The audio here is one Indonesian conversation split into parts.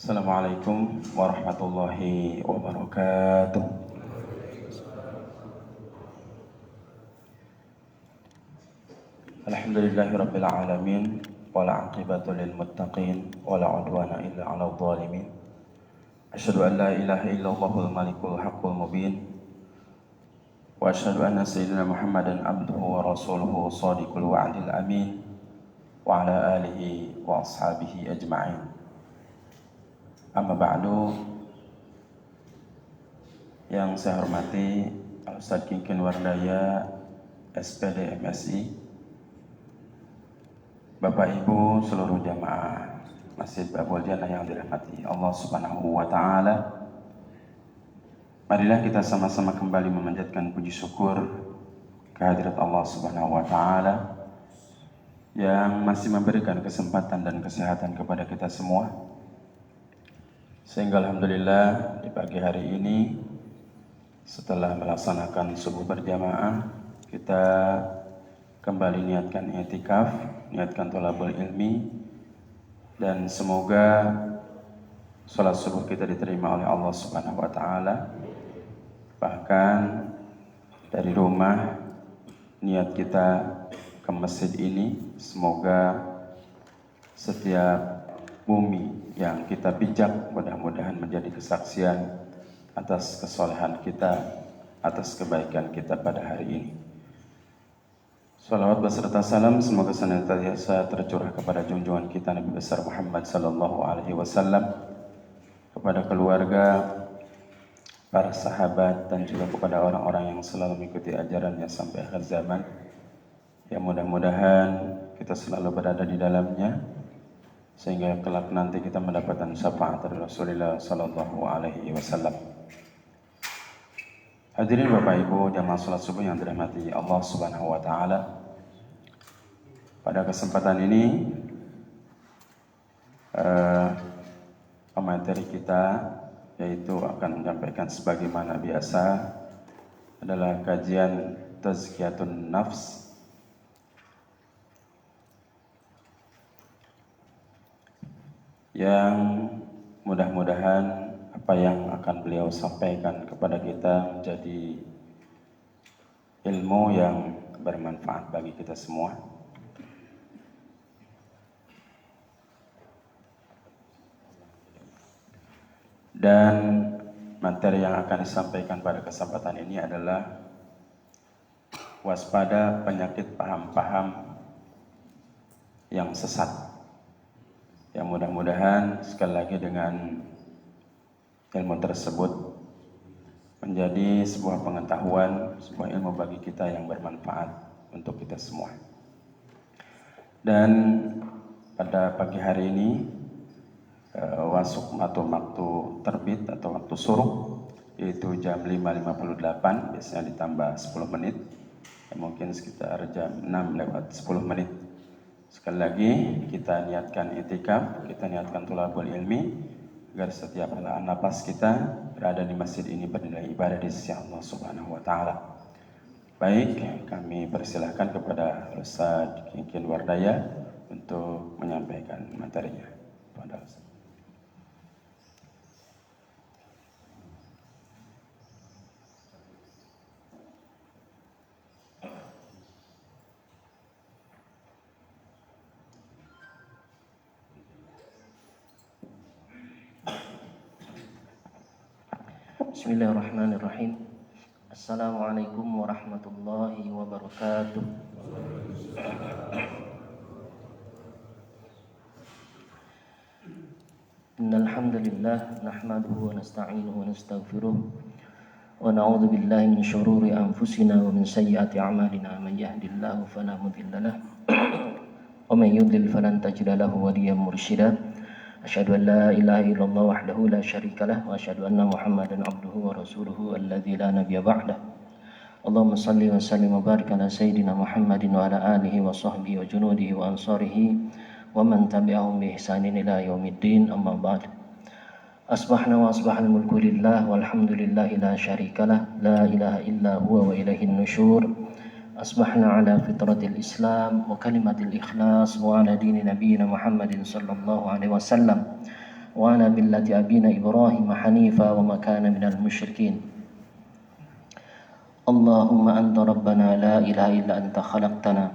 Assalamualaikum warahmatullahi wabarakatuh. Alhamdulillahirabbil alamin wala 'aqibatu lil muttaqin wala 'udwana illa 'alal zalimin. Asyhadu an la ilaha illallahul malikul haqqul mubin wa asyhadu anna sayyidina Muhammadan abduhu wa rasuluhu shadiqul wa'dil amin wa ala alihi wa ashabihi ajma'in. Amma ba'du. Yang saya hormati Ustaz Kinkin Wardaya, SPD MSI, Bapak Ibu seluruh jamaah Masjid Babul Jannah yang dirahmati Allah Subhanahu wa taala. Marilah kita sama-sama kembali memanjatkan puji syukur kehadirat Allah Subhanahu wa taala yang masih memberikan kesempatan dan kesehatan kepada kita semua. Sehingga alhamdulillah di pagi hari ini setelah melaksanakan subuh berjamaah, kita kembali niatkan i'tikaf, niatkan thalabul ilmi, dan semoga sholat subuh kita diterima oleh Allah Subhanahu wa taala. Bahkan dari rumah niat kita ke masjid ini, semoga setiap bumi yang kita pijak mudah-mudahan menjadi kesaksian atas kesolehan kita, atas kebaikan kita pada hari ini. Salawat beserta salam semoga senantiasa tercurah kepada junjungan kita Nabi besar Muhammad sallallahu alaihi wasallam, kepada keluarga, para sahabat, dan juga kepada orang-orang yang selalu mengikuti ajarannya sampai akhir zaman. Ya, mudah-mudahan kita selalu berada di dalamnya sehingga kelak nanti kita mendapatkan syafaat dari Rasulullah sallallahu alaihi wasallam. Hadirin Bapak Ibu jamaah salat subuh yang dirahmati Allah Subhanahu wa taala. Pada kesempatan ini pemateri kita yaitu akan menyampaikan sebagaimana biasa adalah kajian tazkiyatun nafs yang mudah-mudahan apa yang akan beliau sampaikan kepada kita menjadi ilmu yang bermanfaat bagi kita semua. Dan materi yang akan disampaikan pada kesempatan ini adalah waspada penyakit paham-paham yang sesat. Yang mudah-mudahan sekali lagi dengan ilmu tersebut menjadi sebuah pengetahuan, sebuah ilmu bagi kita yang bermanfaat untuk kita semua. Dan pada pagi hari ini waktu terbit atau waktu suruh yaitu jam 5.58, biasanya ditambah 10 menit, ya mungkin sekitar jam 6:10. Sekali lagi kita niatkan i'tikaf, kita niatkan thalabul ilmi agar setiap helaan napas kita berada di masjid ini bernilai ibadah di sisi Allah Subhanahu wa taala. Baik, kami persilahkan kepada Ustaz Kinkin Wardaya untuk menyampaikan materinya. Pada Ustaz. Bismillahirrahmanirrahim. Assalamualaikum warahmatullahi wabarakatuh. Innal hamdalillah nahmaduhu wa nasta'inuhu wa nastaghfiruh wa na'udzu billahi min syururi anfusina wa min sayyiati a'malina. Man yahdihillahu fala mudilla lahu wa man yudlil falan tajida lahu waliyyan mursyida. Asyhadu an la ilaha illallah wahdahu la syarika lah wa asyhadu anna Muhammadan abduhu wa rasuluhu alladzi la nabiyya ba'dah. Allahumma salli wa sallim wa barik ala sayyidina Muhammadin wa ala alihi wa sahbihi wa junudihi wa ansarihi wa man tabi'ahum bi ihsanin ila yaumiddin, amma ba'd. Asbahna wa asbahal mulku lillah walhamdulillahi la syarika lah, la ilaha illa huwa wa ilaihin nusyur. Asbahna ala fitratil Islam wa kalimatil ikhlas wa ala dini nabiyina Muhammadin sallallahu alaihi wasallam. وعلى ملة أبينا إبراهيم حنيفا وما كان من المشركين اللهم أنت ربنا لا إله إلا أنت خلقتنا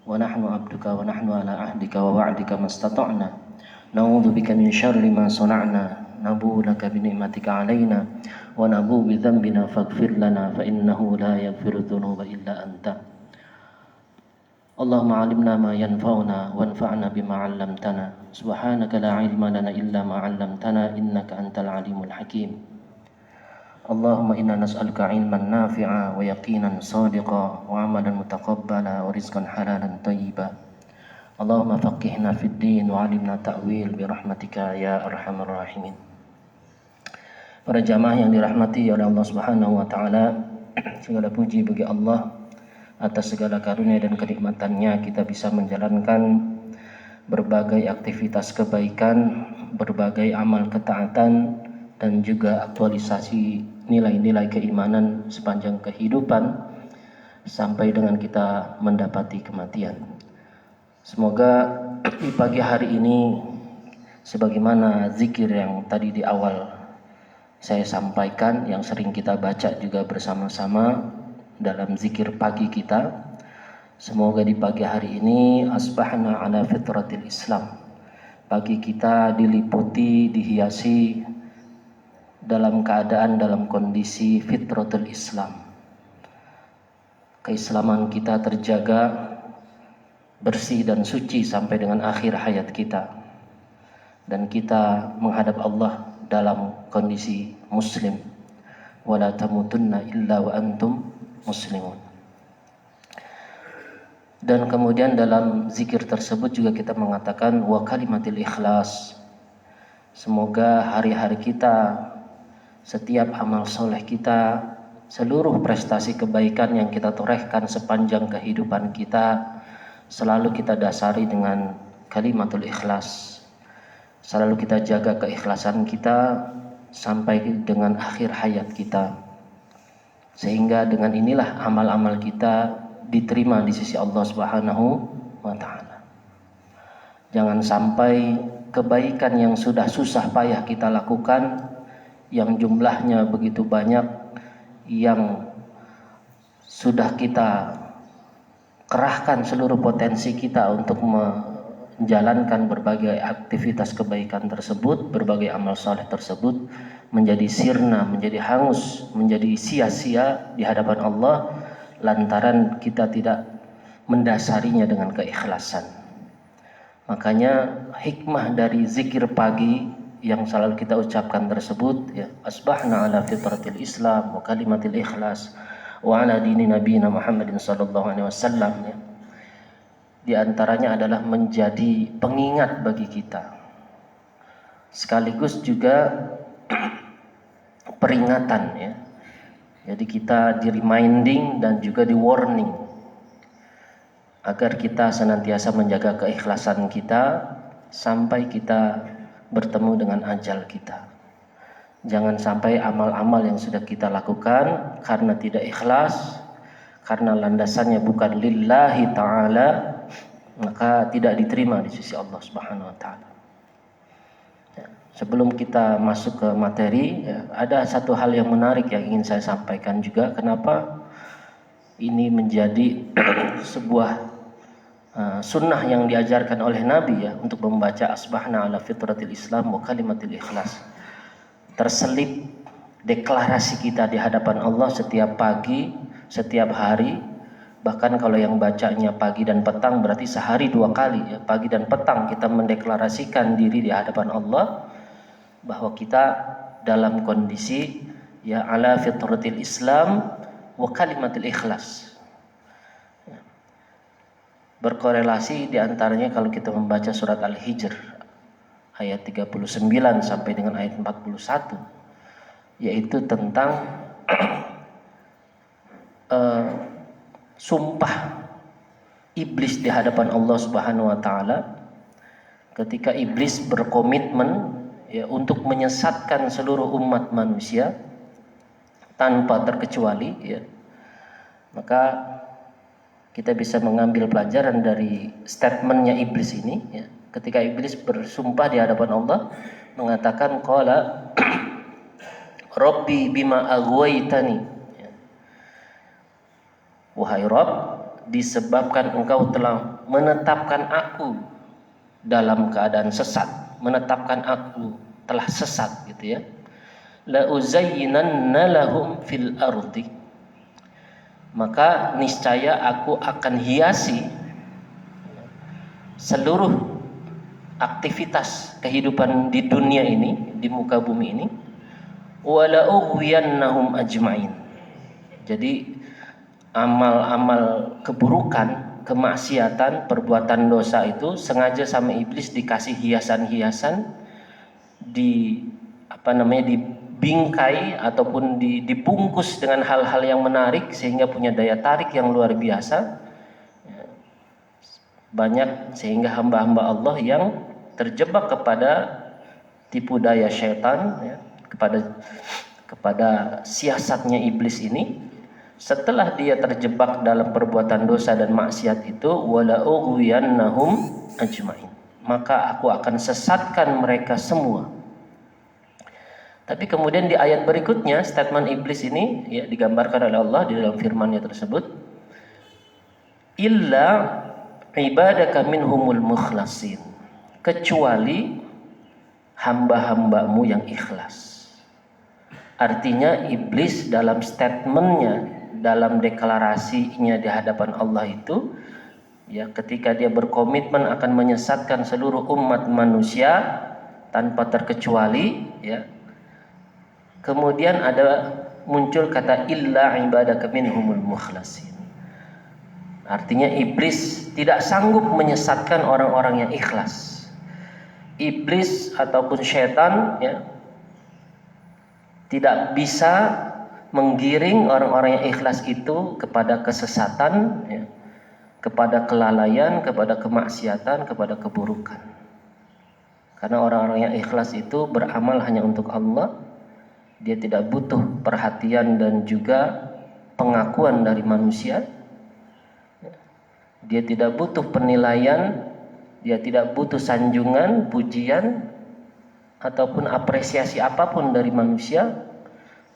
ونحن عبدك ونحن على عهدك ووعدك ما استطعنا نعوذ بك من شر ما صنعنا نبوء لك بنعمتك علينا ونبوء بذنبنا فاغفر لنا فإنه لا يغفر الذنوب إلا أنت اللهم علمنا ما ينفعنا وانفعنا بما علمتنا سبحانك لا علم لنا إلا ما علمتنا إنك أنت العليم الحكيم اللهم إنا نسألك علما نافعا ويقينا صادقا وعملا متقبلا ورزقا حلالا طيبا اللهم فقهنا في الدين وعلمنا تأويل برحمتك يا أرحم الراحمين. Para jamaah yang dirahmati oleh Allah Subhanahu wa taala, segala puji bagi Allah atas segala karunia dan kenikmatannya kita bisa menjalankan berbagai aktivitas kebaikan, berbagai amal ketaatan dan juga aktualisasi nilai-nilai keimanan sepanjang kehidupan sampai dengan kita mendapati kematian. Semoga di pagi hari ini sebagaimana zikir yang tadi di awal saya sampaikan, yang sering kita baca juga bersama-sama dalam zikir pagi kita, semoga di pagi hari ini asbahna ala fitratil Islam, pagi kita diliputi, dihiasi dalam keadaan, dalam kondisi fitratul Islam, keislaman kita terjaga bersih dan suci sampai dengan akhir hayat kita, dan kita menghadap Allah dalam kondisi muslim. Wala tamutunna illa wa antum muslimun. Dan kemudian dalam zikir tersebut juga kita mengatakan wa kalimatil ikhlas. Semoga hari-hari kita, setiap amal soleh kita, seluruh prestasi kebaikan yang kita torehkan sepanjang kehidupan kita, selalu kita dasari dengan kalimatul ikhlas. Selalu kita jaga keikhlasan kita sampai dengan akhir hayat kita, sehingga dengan inilah amal-amal kita diterima di sisi Allah Subhanahu wa taala. Jangan sampai kebaikan yang sudah susah payah kita lakukan, yang jumlahnya begitu banyak, yang sudah kita kerahkan seluruh potensi kita untuk menjalankan berbagai aktivitas kebaikan tersebut, berbagai amal saleh tersebut, menjadi sirna, menjadi hangus, menjadi sia-sia di hadapan Allah lantaran kita tidak mendasarinya dengan keikhlasan. Makanya hikmah dari zikir pagi yang selalu kita ucapkan tersebut, ya, asbahna ala fitratil Islam wa kalimatil ikhlas wa ala dini nabiyina Muhammadin sallallahu alaihi wasallam, ya. Di antaranya adalah menjadi pengingat bagi kita, sekaligus juga peringatan, ya. Jadi kita di reminding dan juga di warning agar kita senantiasa menjaga keikhlasan kita sampai kita bertemu dengan ajal kita. Jangan sampai amal-amal yang sudah kita lakukan karena tidak ikhlas, karena landasannya bukan lillahi ta'ala, maka tidak diterima di sisi Allah Subhanahu wa taala. Sebelum kita masuk ke materi, ya, ada satu hal yang menarik yang ingin saya sampaikan juga. Kenapa ini menjadi sebuah sunnah yang diajarkan oleh Nabi, ya, untuk membaca asbahna ala fitratil Islam wa kalimatil ikhlas. Terselip deklarasi kita di hadapan Allah setiap pagi, setiap hari. Bahkan kalau yang bacanya pagi dan petang berarti sehari 2 kali, ya, pagi dan petang kita mendeklarasikan diri di hadapan Allah bahwa kita dalam kondisi, ya, ala fitratil Islam wa kalimatil ikhlas. Berkorelasi diantaranya kalau kita membaca surat Al-Hijr ayat 39 sampai dengan ayat 41, yaitu tentang sumpah iblis di hadapan Allah Subhanahu wa taala, ketika iblis berkomitmen, ya, untuk menyesatkan seluruh umat manusia tanpa terkecuali, ya. Maka kita bisa mengambil pelajaran dari statementnya iblis ini, ya. Ketika iblis bersumpah di hadapan Allah mengatakan qala Rabbi bima aghwaytani, ya. Wahai Rabb, disebabkan engkau telah menetapkan aku dalam keadaan sesat, menetapkan aku telah sesat gitu ya. La uzayyinanna lahum fil ardi, maka niscaya aku akan hiasi seluruh aktivitas kehidupan di dunia ini, di muka bumi ini, wala ughwiyannahum ajmain. Jadi amal-amal keburukan, kemaksiatan, perbuatan dosa itu sengaja sama iblis dikasih hiasan-hiasan, dibingkai ataupun dibungkus dengan hal-hal yang menarik sehingga punya daya tarik yang luar biasa. Banyak sehingga hamba-hamba Allah yang terjebak kepada tipu daya syaitan, ya, kepada siasatnya iblis ini. Setelah dia terjebak dalam perbuatan dosa dan maksiat itu, wala ughwiyannahum ajmain, maka aku akan sesatkan mereka semua. Tapi kemudian di ayat berikutnya statement iblis ini ya digambarkan oleh Allah di dalam firman-Nya tersebut, illa ibadaka minhumul mukhlasin, kecuali hamba-hambamu yang ikhlas. Artinya iblis dalam statementnya, dalam deklarasinya di hadapan Allah itu, ya, ketika dia berkomitmen akan menyesatkan seluruh umat manusia tanpa terkecuali, ya, kemudian ada muncul kata illa ibadaka minhumul mukhlasin. Artinya iblis tidak sanggup menyesatkan orang-orang yang ikhlas. Iblis ataupun syaitan, ya, tidak bisa menggiring orang-orang yang ikhlas itu kepada kesesatan, ya, kepada kelalaian, kepada kemaksiatan, kepada keburukan. Karena orang-orang yang ikhlas itu beramal hanya untuk Allah. Dia tidak butuh perhatian dan juga pengakuan dari manusia. Dia tidak butuh penilaian, dia tidak butuh sanjungan, pujian, ataupun apresiasi apapun dari manusia.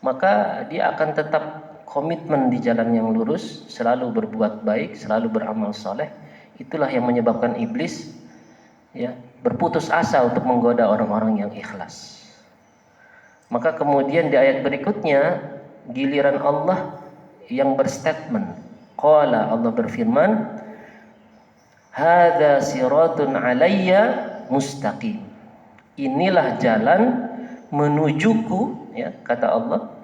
Maka dia akan tetap komitmen di jalan yang lurus, selalu berbuat baik, selalu beramal soleh. Itulah yang menyebabkan iblis, ya, berputus asa untuk menggoda orang-orang yang ikhlas. Maka kemudian di ayat berikutnya giliran Allah yang berstatement. Qala, Allah berfirman, hadza siratun alayya mustaqim. Inilah jalan menujuku, ya, kata Allah,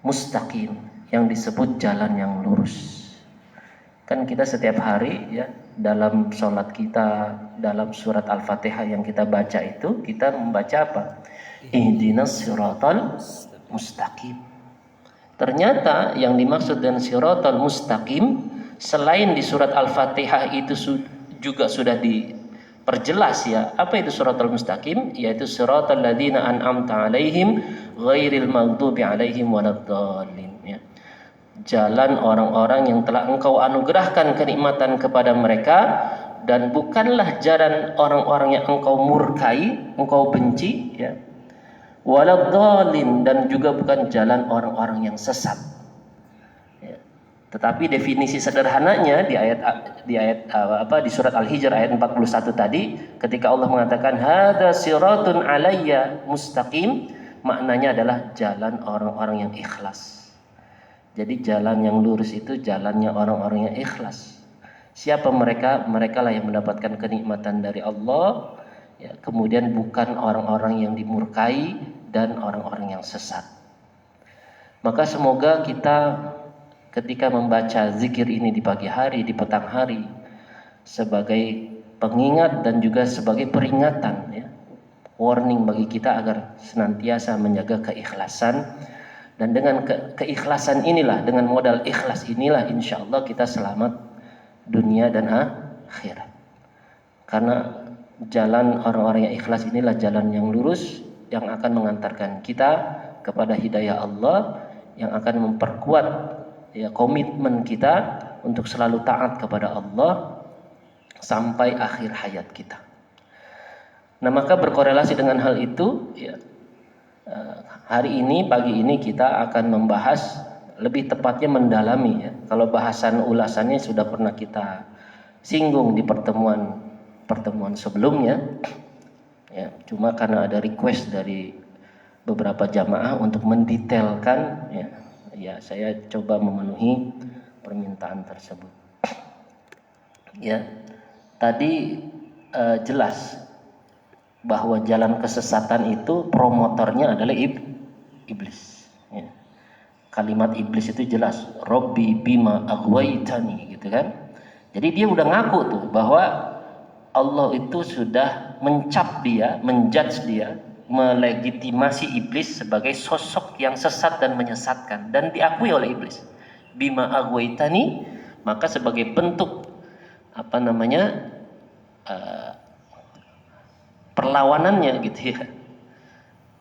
mustaqim, yang disebut jalan yang lurus. Kan kita setiap hari, ya, dalam sholat kita, dalam surat Al-Fatihah yang kita baca itu, kita membaca apa? Ihdinas siratal mustaqim. Ternyata yang dimaksud dengan siratal mustaqim selain di surat Al-Fatihah itu juga sudah diperjelas, ya. Apa itu siratal mustaqim? Yaitu siratal ladzina an'amta 'alaihim ghairil maghdubi 'alaihim waladdallin, ya. Jalan orang-orang yang telah engkau anugerahkan kenikmatan kepada mereka, dan bukanlah jalan orang-orang yang engkau murkai, engkau benci, ya. Waladdallin, dan juga bukan jalan orang-orang yang sesat, ya. Tetapi definisi sederhananya di surat Al-Hijr ayat 41 tadi, ketika Allah mengatakan hadza siratun alayya mustaqim, maknanya adalah jalan orang-orang yang ikhlas. Jadi jalan yang lurus itu jalannya orang-orang yang ikhlas. Siapa mereka? Mereka lah yang mendapatkan kenikmatan dari Allah, ya, kemudian bukan orang-orang yang dimurkai dan orang-orang yang sesat. Maka semoga kita ketika membaca zikir ini di pagi hari, di petang hari, sebagai pengingat dan juga sebagai peringatan, ya, warning bagi kita agar senantiasa menjaga keikhlasan. Dan dengan keikhlasan inilah, dengan modal ikhlas inilah, insya Allah kita selamat dunia dan akhirat. Karena jalan orang-orang yang ikhlas inilah jalan yang lurus, yang akan mengantarkan kita kepada hidayah Allah, yang akan memperkuat, ya, komitmen kita untuk selalu taat kepada Allah sampai akhir hayat kita. Nah, maka berkorelasi dengan hal itu, ya, hari ini, pagi ini kita akan membahas, lebih tepatnya mendalami, ya. Kalau bahasan ulasannya sudah pernah kita singgung di pertemuan sebelumnya, ya. Cuma karena ada request dari beberapa jamaah untuk mendetailkan, ya saya coba memenuhi permintaan tersebut. Ya, tadi jelas bahwa jalan kesesatan itu promotornya adalah iblis. Ya. Kalimat iblis itu jelas, Robbi bima aghwaytani, gitu kan. Jadi dia udah ngaku tuh bahwa Allah itu sudah mencap dia, menjudge dia, melegitimasi iblis sebagai sosok yang sesat dan menyesatkan, dan diakui oleh iblis. Bima aghwaytani, maka sebagai bentuk perlawanannya, gitu ya.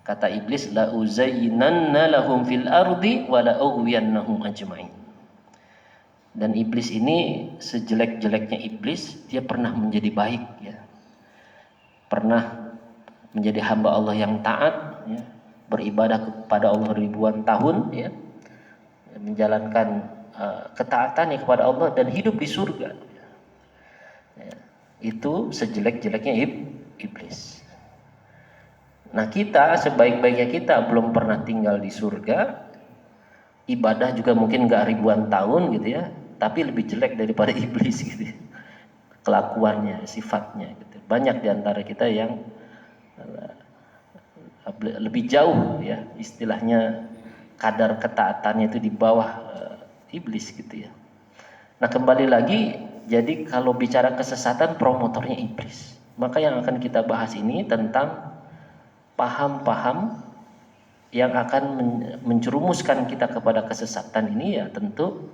Kata iblis, la uzayyinanna lahum fil ardi wa la ughwiyannahum ajma'in. Dan iblis ini, sejelek-jeleknya iblis, dia pernah menjadi baik, ya. Pernah menjadi hamba Allah yang taat, ya. Beribadah kepada Allah ribuan tahun, ya. Menjalankan ketaatannya kepada Allah dan hidup di surga. Ya. Itu sejelek-jeleknya iblis. Nah, kita sebaik-baiknya kita belum pernah tinggal di surga, ibadah juga mungkin gak ribuan tahun, gitu ya, tapi lebih jelek daripada iblis, gitu ya. Kelakuannya, sifatnya, gitu. Banyak di antara kita yang lebih jauh, ya, istilahnya kadar ketaatannya itu di bawah iblis, gitu ya. Nah, kembali lagi, jadi kalau bicara kesesatan, promotornya iblis. Maka yang akan kita bahas ini tentang paham-paham yang akan menjerumuskan kita kepada kesesatan ini, ya tentu,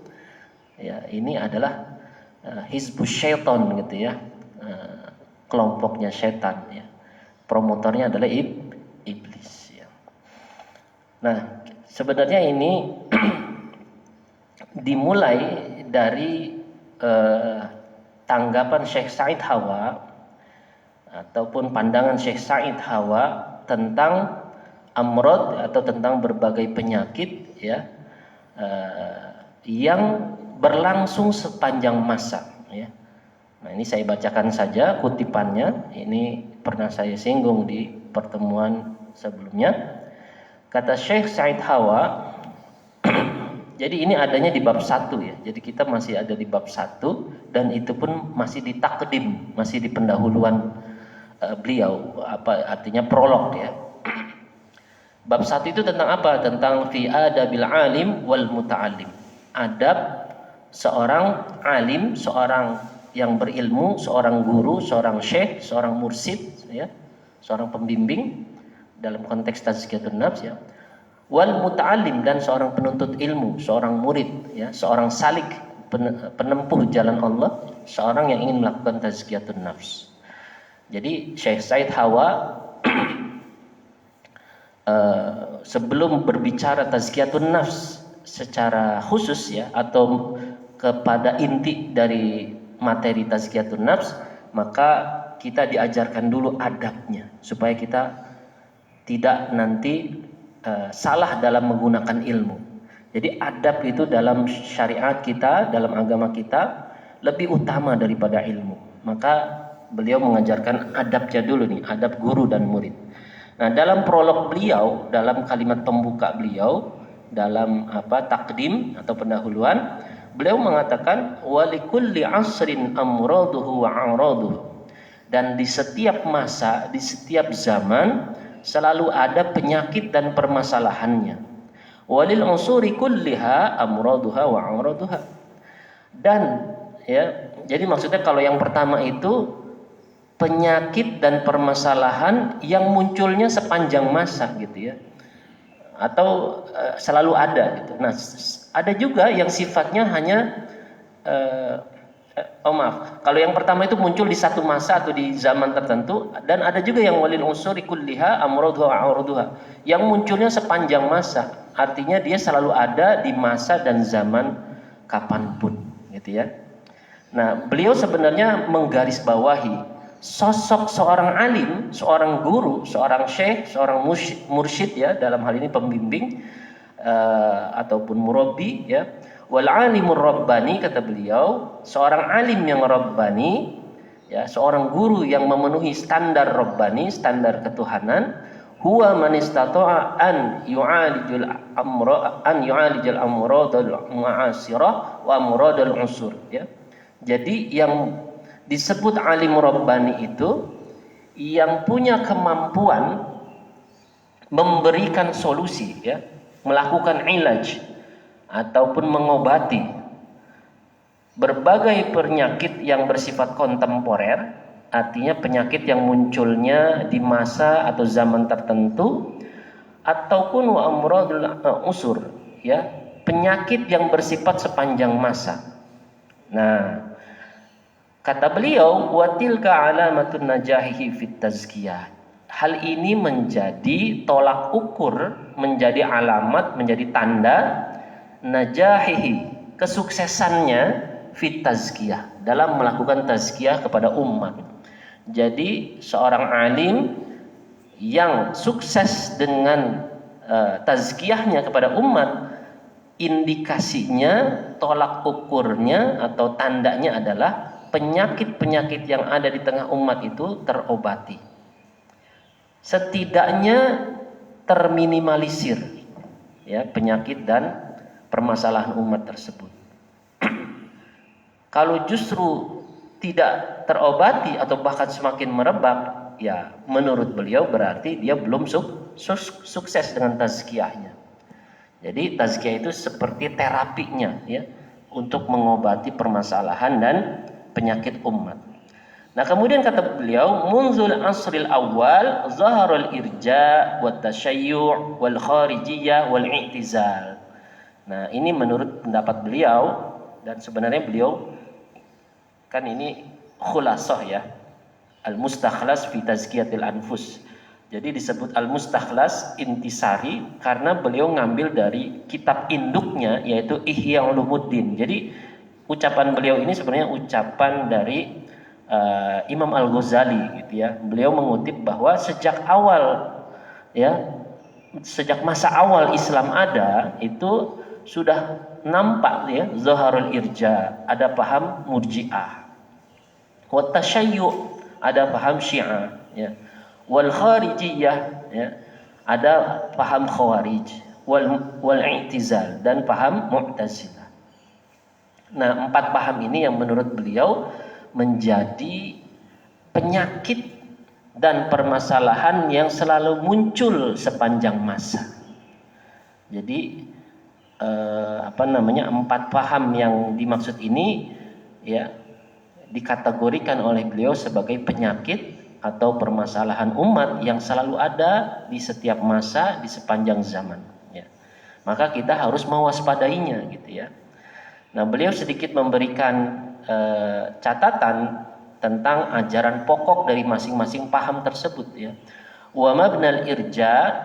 ya ini adalah hizbus syaitan, gitu ya, kelompoknya setan, ya. Promotornya adalah iblis, ya. Nah, sebenarnya ini dimulai dari tanggapan Syekh Said Hawa ataupun pandangan Syekh Said Hawa tentang amrod atau tentang berbagai penyakit, ya, yang berlangsung sepanjang masa, ya. Nah, ini saya bacakan saja kutipannya. Ini pernah saya singgung di pertemuan sebelumnya. Kata Syekh Said Hawa, jadi ini adanya di bab 1, ya. Jadi kita masih ada di bab 1 dan itu pun masih di takdim, masih di pendahuluan beliau, artinya prolog, ya. Bab 1 itu tentang apa? Tentang fi adabil alim wal muta'allim. Adab seorang alim, seorang yang berilmu, seorang guru, seorang syekh, seorang mursid, ya, seorang pembimbing dalam konteks tazkiyatun nafs, ya. Wal muta'allim, dan seorang penuntut ilmu, seorang murid, ya, seorang salik, penempuh jalan Allah, seorang yang ingin melakukan tazkiyatun nafs. Jadi Syekh Said Hawa sebelum berbicara tazkiyatun nafs secara khusus, ya, atau kepada inti dari materi tazkiyatun nafs, maka kita diajarkan dulu adabnya supaya kita tidak nanti salah dalam menggunakan ilmu. Jadi adab itu dalam syariat kita, dalam agama kita lebih utama daripada ilmu. Maka beliau mengajarkan adabnya dulu nih, adab guru dan murid. Nah, dalam prolog beliau, dalam kalimat pembuka beliau, dalam takdim atau pendahuluan, beliau mengatakan walikulli asrin amraduhu wa a'raduhu. Dan di setiap masa, di setiap zaman selalu ada penyakit dan permasalahannya. Walil usuri kulliha amraduha wa a'raduha. Dan, ya, jadi maksudnya kalau yang pertama itu penyakit dan permasalahan yang munculnya sepanjang masa, gitu ya, atau selalu ada, gitu. Nah, ada juga yang sifatnya hanya kalau yang pertama itu muncul di satu masa atau di zaman tertentu, dan ada juga yang walil usuri kulliha amraduha wa a'raduha, yang munculnya sepanjang masa, artinya dia selalu ada di masa dan zaman kapanpun, gitu ya. Nah, beliau sebenarnya menggarisbawahi sosok seorang alim, seorang guru, seorang syekh, seorang mursyid ya, dalam hal ini pembimbing ataupun murabbi ya. Wal alimur rabbani, kata beliau, seorang alim yang rabbani ya, seorang guru yang memenuhi standar rabbani, standar ketuhanan, huwa man istata'a an yu'alijul amradal mu'asirah wa amradal usur ya. Jadi yang disebut alim rabbani itu yang punya kemampuan memberikan solusi ya, melakukan ilaj ataupun mengobati berbagai penyakit yang bersifat kontemporer, artinya penyakit yang munculnya di masa atau zaman tertentu, ataupun wa amradul usur ya, penyakit yang bersifat sepanjang masa. Nah, kata beliau, wa tilka alamatun najahihi fit tazkiyah. Hal ini menjadi tolak ukur, menjadi alamat, menjadi tanda najahihi, kesuksesannya fit tazkiyah, dalam melakukan tazkiyah kepada umat. Jadi seorang alim yang sukses dengan tazkiyahnya kepada umat, indikasinya, tolak ukurnya atau tandanya adalah penyakit-penyakit yang ada di tengah umat itu terobati, setidaknya terminimalisir ya, penyakit dan permasalahan umat tersebut. Kalau justru tidak terobati atau bahkan semakin merebak, ya menurut beliau berarti dia belum sukses dengan tazkiyahnya. Jadi tazkiyah itu seperti terapinya ya, untuk mengobati permasalahan dan penyakit umat. Nah, kemudian kata beliau, munzul asril awal zaharul irja wat tasyayyu' wal kharijiyah wal i'tizal. Nah, ini menurut pendapat beliau, dan sebenarnya beliau kan ini khulasah ya, al-mustakhlas fi tazkiyatil anfus. Jadi disebut al-mustakhlas intisari karena beliau ngambil dari kitab induknya, yaitu Ihya Ulumuddin. Jadi ucapan beliau ini sebenarnya ucapan dari Imam Al-Ghazali gitu ya. Beliau mengutip bahwa sejak awal ya, sejak masa awal Islam ada, itu sudah nampak ya, zaharul irja, ada paham murji'ah, wa tasyayyu', ada paham syiah ya, wal kharijiyah ya, ada paham khawarij, wal i'tizal, dan paham mu'tazilah. Nah, 4 paham ini yang menurut beliau menjadi penyakit dan permasalahan yang selalu muncul sepanjang masa. Jadi 4 paham yang dimaksud ini ya dikategorikan oleh beliau sebagai penyakit atau permasalahan umat yang selalu ada di setiap masa, di sepanjang zaman ya. Maka kita harus mewaspadainya gitu ya. Nah, beliau sedikit memberikan catatan tentang ajaran pokok dari masing-masing paham tersebut ya. Wa mabnal irja,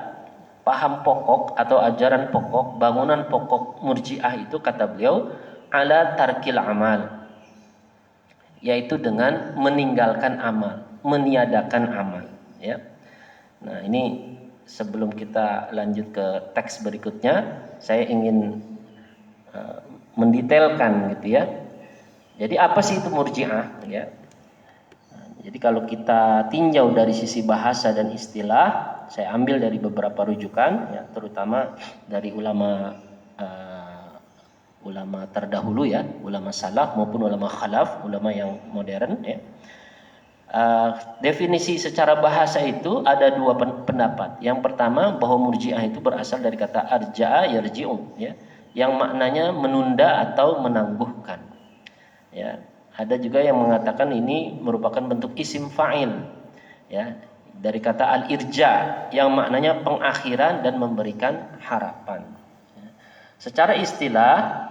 paham pokok atau ajaran pokok, bangunan pokok murji'ah itu kata beliau ala tarkil amal, yaitu dengan meninggalkan amal, meniadakan amal ya. Nah, ini sebelum kita lanjut ke teks berikutnya, saya ingin mendetailkan gitu ya. Jadi apa sih itu murji'ah ya? Jadi kalau kita tinjau dari sisi bahasa dan istilah, saya ambil dari beberapa rujukan ya, terutama dari ulama terdahulu ya, ulama salaf maupun ulama khalaf, ulama yang modern ya. Definisi secara bahasa itu ada 2 pendapat. Yang pertama, bahwa murji'ah itu berasal dari kata arja'a yarji'u ya, yang maknanya menunda atau menangguhkan. Ya, ada juga yang mengatakan ini merupakan bentuk isim fa'il ya, dari kata al-irja yang maknanya pengakhiran dan memberikan harapan. Ya. Secara istilah,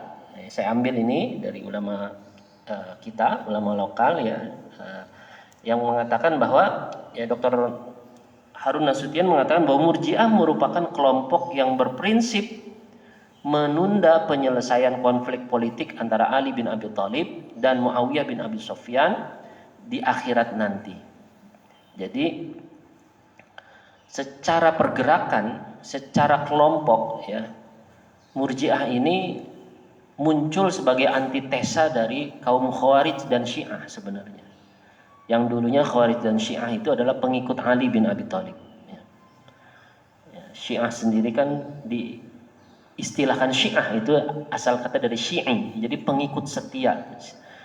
saya ambil ini dari ulama kita, ulama lokal ya, yang mengatakan bahwa ya, Dr. Harun Nasution mengatakan bahwa murji'ah merupakan kelompok yang berprinsip menunda penyelesaian konflik politik antara Ali bin Abi Thalib dan Muawiyah bin Abi Sufyan di akhirat nanti. Jadi secara pergerakan, secara kelompok ya, Murji'ah ini muncul sebagai antitesa dari kaum Khawarij dan Syiah sebenarnya. Yang dulunya Khawarij dan Syiah itu adalah pengikut Ali bin Abi Thalib. Syiah sendiri kan diistilahkan Syiah itu asal kata dari Syi'i, jadi pengikut setia.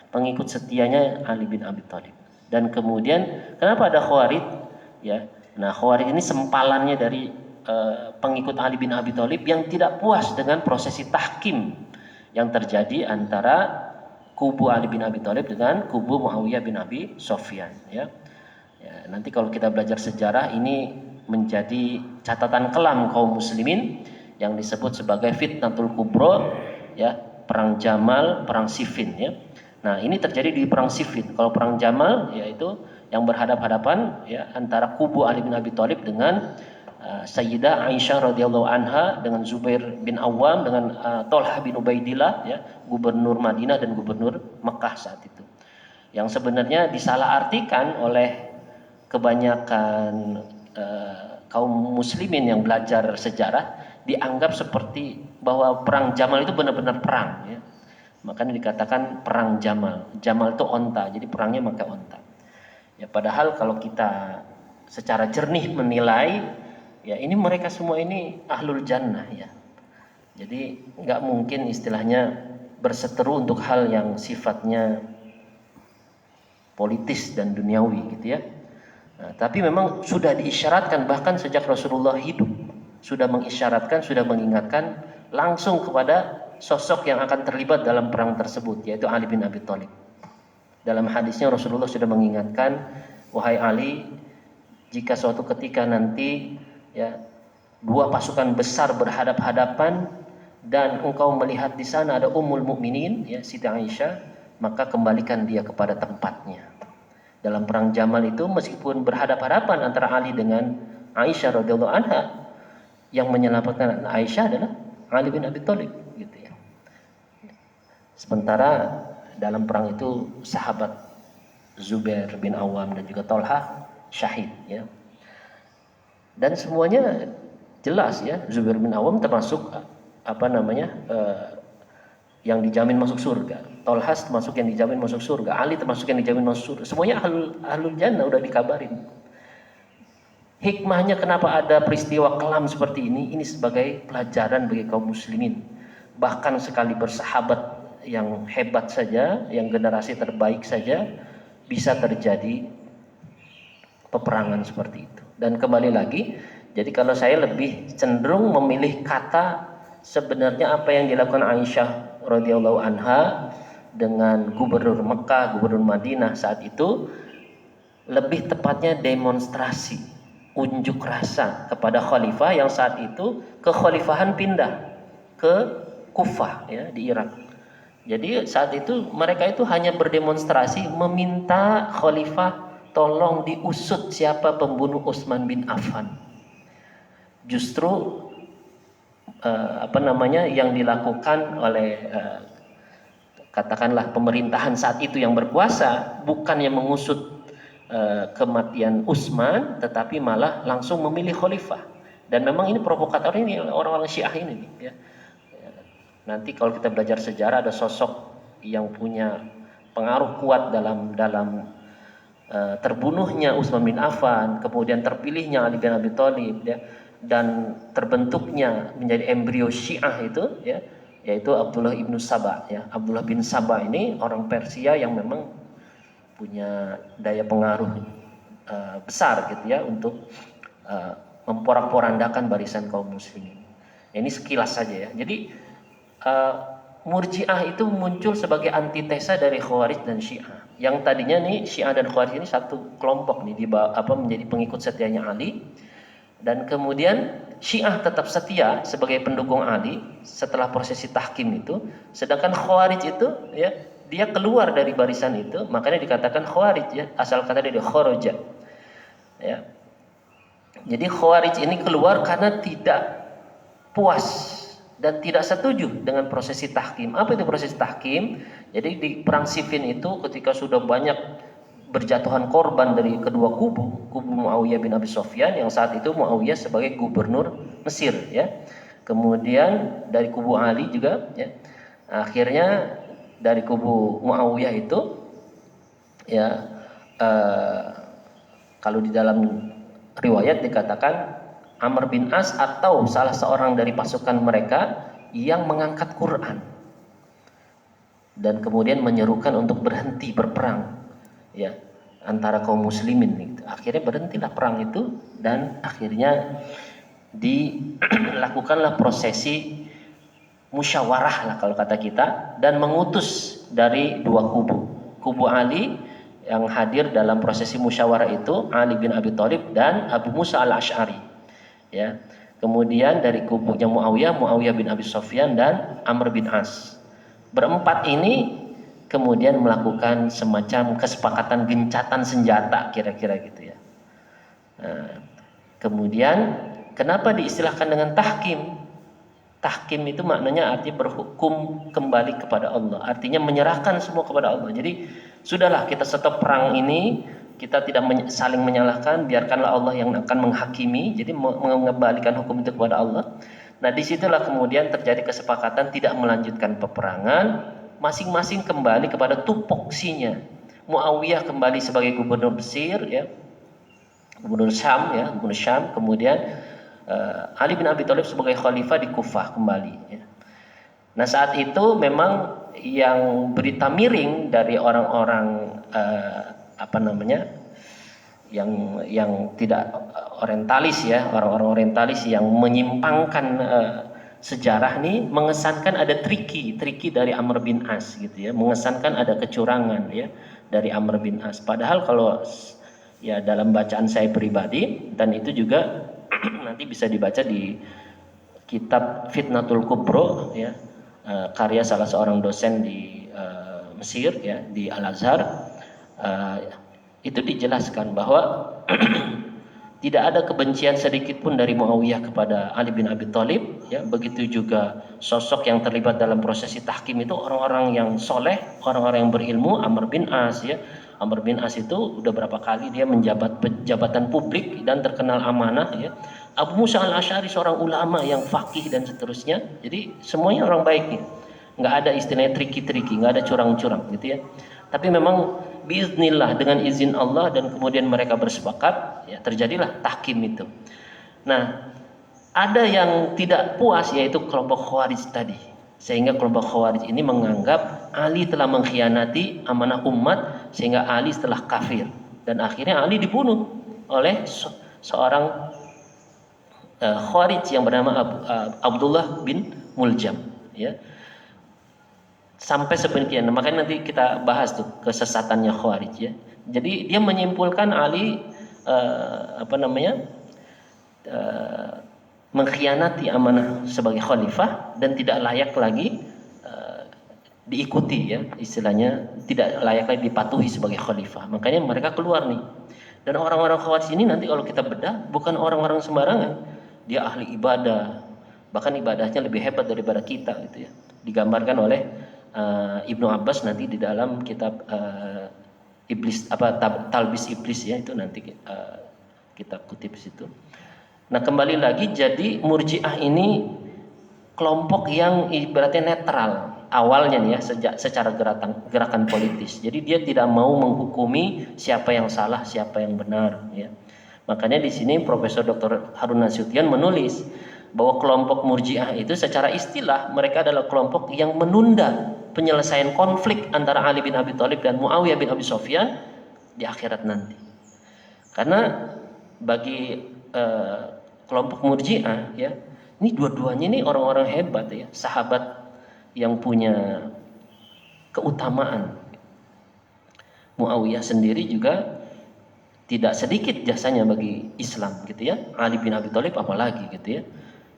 Pengikut setianya Ali bin Abi Thalib. Dan kemudian kenapa ada Khawarij? Ya, nah Khawarij ini sempalannya dari pengikut Ali bin Abi Thalib yang tidak puas dengan prosesi tahkim yang terjadi antara kubu Ali bin Abi Thalib dengan kubu Muawiyah bin Abi Sufyan. Ya, nanti kalau kita belajar sejarah ini menjadi catatan kelam kaum muslimin yang disebut sebagai fitnatul kubro, ya, perang Jamal, perang Siffin, ya. Nah, ini terjadi di perang Siffin. Kalau perang Jamal yaitu yang berhadap-hadapan ya antara kubu Ali bin Abi Thalib dengan Sayyidah Aisyah radhiyallahu anha, dengan Zubair bin Awam, dengan Thalhah bin Ubaidillah, ya, gubernur Madinah dan gubernur Mekah saat itu. Yang sebenarnya disalahartikan oleh kebanyakan kaum muslimin yang belajar sejarah, dianggap seperti bahwa perang Jamal itu benar-benar perang, ya. Makanya dikatakan perang Jamal. Jamal itu onta, jadi perangnya pakai onta. Ya, padahal kalau kita secara jernih menilai, ya ini mereka semua ini ahlul jannah, ya. Jadi nggak mungkin istilahnya berseteru untuk hal yang sifatnya politis dan duniawi, gitu ya. Nah, tapi memang sudah diisyaratkan bahkan sejak Rasulullah hidup, sudah mengisyaratkan, sudah mengingatkan langsung kepada sosok yang akan terlibat dalam perang tersebut, yaitu Ali bin Abi Thalib. Dalam hadisnya Rasulullah sudah mengingatkan, wahai Ali, jika suatu ketika nanti ya dua pasukan besar berhadap-hadapan dan engkau melihat di sana ada Ummul Mukminin, ya, Siti Aisyah, maka kembalikan dia kepada tempatnya. Dalam perang Jamal itu meskipun berhadap-hadapan antara Ali dengan Aisyah radhiyallahu anha, yang menyelamatkan Aisyah adalah Ali bin Abi Thalib, gitu ya. Sementara dalam perang itu sahabat Zubair bin Awam dan juga Thalhah syahid, ya. Dan semuanya jelas, ya, Zubair bin Awam termasuk yang dijamin masuk surga. Thalhah termasuk yang dijamin masuk surga. Ali termasuk yang dijamin masuk surga. Semuanya ahlul jannah, udah dikabarin. Hikmahnya kenapa ada peristiwa kelam seperti ini? Ini sebagai pelajaran bagi kaum muslimin. Bahkan sekali bersahabat yang hebat saja, yang generasi terbaik saja, bisa terjadi peperangan seperti itu. Dan kembali lagi, jadi kalau saya lebih cenderung memilih kata sebenarnya apa yang dilakukan Aisyah radhiyallahu anha dengan gubernur Mekah, gubernur Madinah saat itu, lebih tepatnya demonstrasi, unjuk rasa kepada khalifah yang saat itu kekhalifahan pindah ke Kufah, ya, di Irak. Jadi saat itu mereka itu hanya berdemonstrasi meminta khalifah tolong diusut siapa pembunuh Utsman bin Affan. Justru yang dilakukan oleh katakanlah pemerintahan saat itu yang berkuasa bukannya mengusut kematian Utsman, tetapi malah langsung memilih khalifah. Dan memang ini provokator ini orang-orang Syiah ini, ya. Nanti kalau kita belajar sejarah ada sosok yang punya pengaruh kuat dalam terbunuhnya Utsman bin Affan, kemudian terpilihnya Ali bin Abi Thalib, ya, dan terbentuknya menjadi embrio Syiah itu, ya, yaitu Abdullah ibnu Saba, ya. Abdullah bin Saba ini orang Persia yang memang punya daya pengaruh besar, gitu ya, untuk memporak-porandakan barisan kaum muslimin. Ini sekilas saja, ya. Jadi Murji'ah itu muncul sebagai antitesa dari Khawarij dan Syiah. Yang tadinya nih Syiah dan Khawarij ini satu kelompok nih, menjadi pengikut setianya Ali. Dan kemudian Syiah tetap setia sebagai pendukung Ali setelah prosesi tahkim itu, sedangkan Khawarij itu, ya, dia keluar dari barisan itu, makanya dikatakan Khawarij, ya, asal kata dari kharaja, ya. Jadi Khawarij ini keluar karena tidak puas dan tidak setuju dengan prosesi tahkim. Apa itu prosesi tahkim? Jadi di perang Siffin itu ketika sudah banyak berjatuhan korban dari kedua kubu Muawiyah bin Abi Sufyan yang saat itu Muawiyah sebagai gubernur Mesir ya. Kemudian dari kubu Ali juga ya. Akhirnya dari kubu Muawiyah itu ya kalau di dalam riwayat dikatakan Amr bin As atau salah seorang dari pasukan mereka yang mengangkat Quran dan kemudian menyerukan untuk berhenti berperang ya antara kaum muslimin gitu. Akhirnya berhentilah perang itu dan akhirnya dilakukanlah prosesi musyawarah lah kalau kata kita dan mengutus dari dua kubu Ali yang hadir dalam prosesi musyawarah itu Ali bin Abi Thalib dan Abu Musa al-Asy'ari ya. Kemudian dari kubunya Muawiyah bin Abi Sufyan dan Amr bin As. Berempat ini kemudian melakukan semacam kesepakatan gencatan senjata kira-kira gitu ya. Nah, kemudian kenapa diistilahkan dengan tahkim? Tahkim itu maknanya artinya berhukum kembali kepada Allah. Artinya menyerahkan semua kepada Allah. Jadi sudahlah kita stop perang ini, kita tidak saling menyalahkan, biarkanlah Allah yang akan menghakimi. Jadi mengembalikan hukum itu kepada Allah. Nah disitulah kemudian terjadi kesepakatan tidak melanjutkan peperangan, masing-masing kembali kepada tupoksinya. Muawiyah kembali sebagai gubernur Mesir, ya, gubernur Syam, ya, gubernur Syam. Kemudian Ali bin Abi Thalib sebagai khalifah di Kufah kembali. Ya. Nah saat itu memang yang berita miring dari orang-orang yang tidak orientalis ya, orang-orang orientalis yang menyimpangkan sejarah nih mengesankan ada triki dari Amr bin As gitu ya, mengesankan ada kecurangan ya dari Amr bin As. Padahal kalau ya dalam bacaan saya pribadi dan itu juga nanti bisa dibaca di kitab Fitnatul Kubro ya, karya salah seorang dosen di Mesir ya, di Al-Azhar. Itu dijelaskan bahwa tidak ada kebencian sedikit pun dari Muawiyah kepada Ali bin Abi Thalib ya. Begitu juga sosok yang terlibat dalam prosesi tahkim itu orang-orang yang soleh, orang-orang yang berilmu. Amr bin As ya, Amr bin As itu udah berapa kali dia menjabat jabatan publik dan terkenal amanah ya. Abu Musa al-Asy'ari seorang ulama yang faqih dan seterusnya. Jadi semuanya orang baik nih. Nggak ada istilahnya triki-triki, nggak ada curang-curang gitu ya. Tapi memang biiznillah dengan izin Allah dan kemudian mereka bersepakat ya terjadilah tahkim itu. Nah, ada yang tidak puas yaitu kelompok Khawarij tadi. Sehingga kelompok Khawarij ini menganggap Ali telah mengkhianati amanah umat sehingga Ali telah kafir dan akhirnya Ali dibunuh oleh seorang Khawarij yang bernama Abdullah bin Muljam ya. Sampai seperti itu. Makanya nanti kita bahas tuh kesesatannya Khawarij ya. Jadi dia menyimpulkan Ali mengkhianati amanah sebagai khalifah dan tidak layak lagi diikuti ya, istilahnya tidak layak lagi dipatuhi sebagai khalifah. Makanya mereka keluar nih. Dan orang-orang Khawarij ini nanti kalau kita bedah bukan orang-orang sembarangan. Dia ahli ibadah, bahkan ibadahnya lebih hebat daripada kita gitu ya. Digambarkan oleh Ibnu Abbas nanti di dalam kitab Talbis Iblis ya, itu nanti kita kutip situ. Nah kembali lagi, jadi Murji'ah ini kelompok yang ibaratnya netral awalnya nih ya, sejak secara gerakan politis. Jadi dia tidak mau menghukumi siapa yang salah siapa yang benar ya. Makanya di sini Profesor Dr. Harun Nasution menulis bahwa kelompok Murji'ah itu secara istilah mereka adalah kelompok yang menunda penyelesaian konflik antara Ali bin Abi Thalib dan Muawiyah bin Abi Sufyan di akhirat nanti. Karena bagi kelompok Murji'ah ya, ini dua-duanya ini orang-orang hebat ya, sahabat yang punya keutamaan. Muawiyah sendiri juga tidak sedikit jasanya bagi Islam gitu ya. Ali bin Abi Thalib apalagi gitu ya.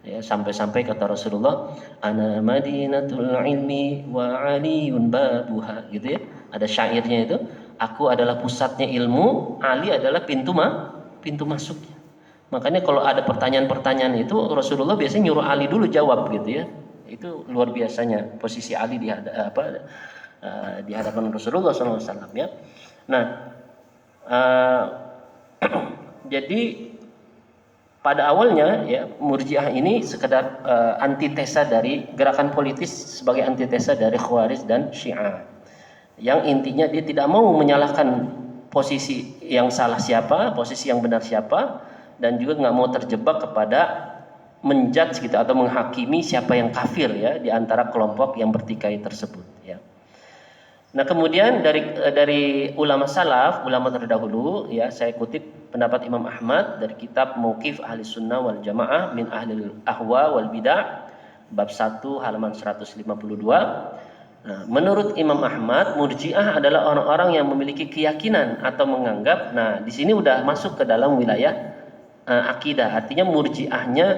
Ya, sampai-sampai kata Rasulullah, ana madinatul ilmi wa aliyun babuha gitu ya. Ada syairnya itu, aku adalah pusatnya ilmu, Ali adalah pintu masuknya. Makanya kalau ada pertanyaan-pertanyaan itu Rasulullah biasanya nyuruh Ali dulu jawab gitu ya. Itu luar biasanya posisi Ali di hadapan Rasulullah SAW ya. Nah, Uh, jadi pada awalnya ya Murji'ah ini sekedar antitesa dari gerakan politis sebagai antitesa dari Khawarij dan Syiah. Yang intinya dia tidak mau menyalahkan posisi yang salah siapa, posisi yang benar siapa, dan juga nggak mau terjebak kepada menjudge gitu atau menghakimi siapa yang kafir ya di antara kelompok yang bertikai tersebut ya. Nah kemudian dari ulama salaf, ulama terdahulu ya, saya kutip pendapat Imam Ahmad dari kitab Mauqif Ahli Sunnah wal Jamaah min Ahli Ahwa wal Bidah bab 1 halaman 152. Nah, menurut Imam Ahmad, Murji'ah adalah orang-orang yang memiliki keyakinan atau menganggap, nah di sini udah masuk ke dalam wilayah akidah. Artinya Murji'ahnya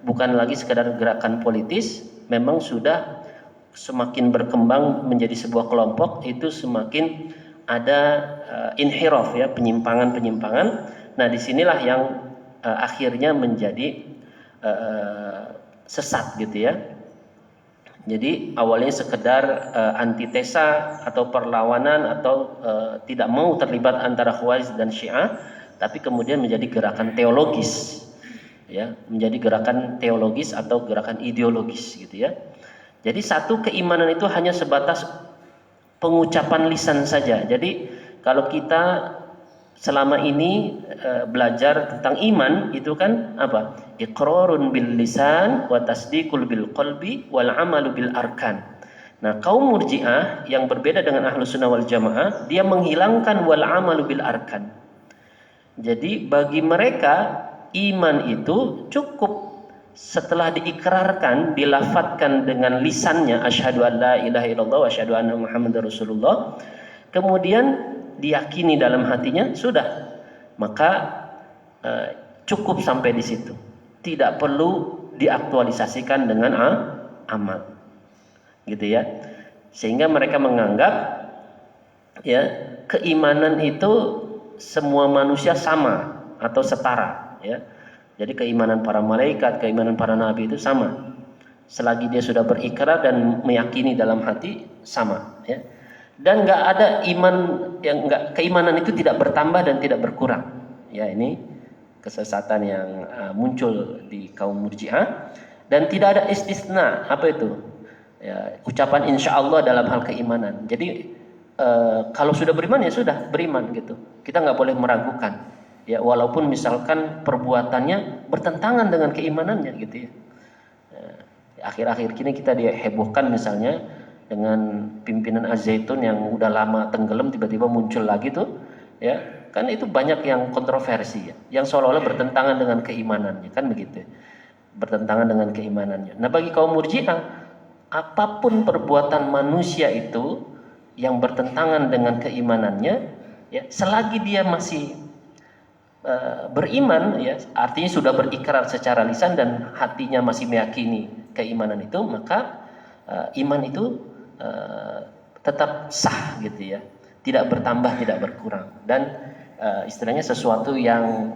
bukan lagi sekedar gerakan politis, memang sudah semakin berkembang menjadi sebuah kelompok, itu semakin ada inhiraf ya, penyimpangan-penyimpangan. Nah, disinilah yang akhirnya menjadi sesat gitu ya. Jadi awalnya sekedar antitesa atau perlawanan atau tidak mau terlibat antara Khawarij dan Syiah, tapi kemudian menjadi gerakan teologis ya, menjadi gerakan teologis atau gerakan ideologis gitu ya. Jadi satu keimanan itu hanya sebatas pengucapan lisan saja. Jadi kalau kita selama ini belajar tentang iman itu kan apa? Iqrarun bil lisan wa tasdiqul bil qalbi wal amalu bil arkan. Nah, kaum Murji'ah yang berbeda dengan Ahlus Sunnah wal Jamaah, dia menghilangkan wal amalu bil arkan. Jadi bagi mereka iman itu cukup setelah diikrarkan, dilafatkan dengan lisannya asyhadu an la ilaha illallah wa asyhadu anna muhammadar rasulullah, kemudian diyakini dalam hatinya, sudah, maka cukup sampai di situ, tidak perlu diaktualisasikan dengan amal gitu ya. Sehingga mereka menganggap ya keimanan itu semua manusia sama atau setara ya. Jadi keimanan para malaikat, keimanan para nabi itu sama. Selagi dia sudah berikrar dan meyakini dalam hati, sama ya. Dan nggak ada iman yang keimanan itu tidak bertambah dan tidak berkurang. Ya, ini kesesatan yang muncul di kaum Murji'ah. Dan tidak ada istisna, apa itu? Ya, ucapan insya Allah dalam hal keimanan. Jadi kalau sudah beriman ya sudah beriman gitu. Kita nggak boleh meragukan. Ya, walaupun misalkan perbuatannya bertentangan dengan keimanannya gitu ya. Akhir-akhir ini kita dihebohkan misalnya dengan pimpinan Az-Zaitun yang udah lama tenggelam tiba-tiba muncul lagi tuh ya. Kan itu banyak yang kontroversi ya, yang seolah-olah bertentangan dengan keimanannya, kan begitu. Bertentangan dengan keimanannya. Nah, bagi kaum Murji'ah, apapun perbuatan manusia itu yang bertentangan dengan keimanannya ya, selagi dia masih beriman ya, artinya sudah berikrar secara lisan dan hatinya masih meyakini keimanan itu, maka iman itu tetap sah gitu ya, tidak bertambah, tidak berkurang, dan istilahnya sesuatu yang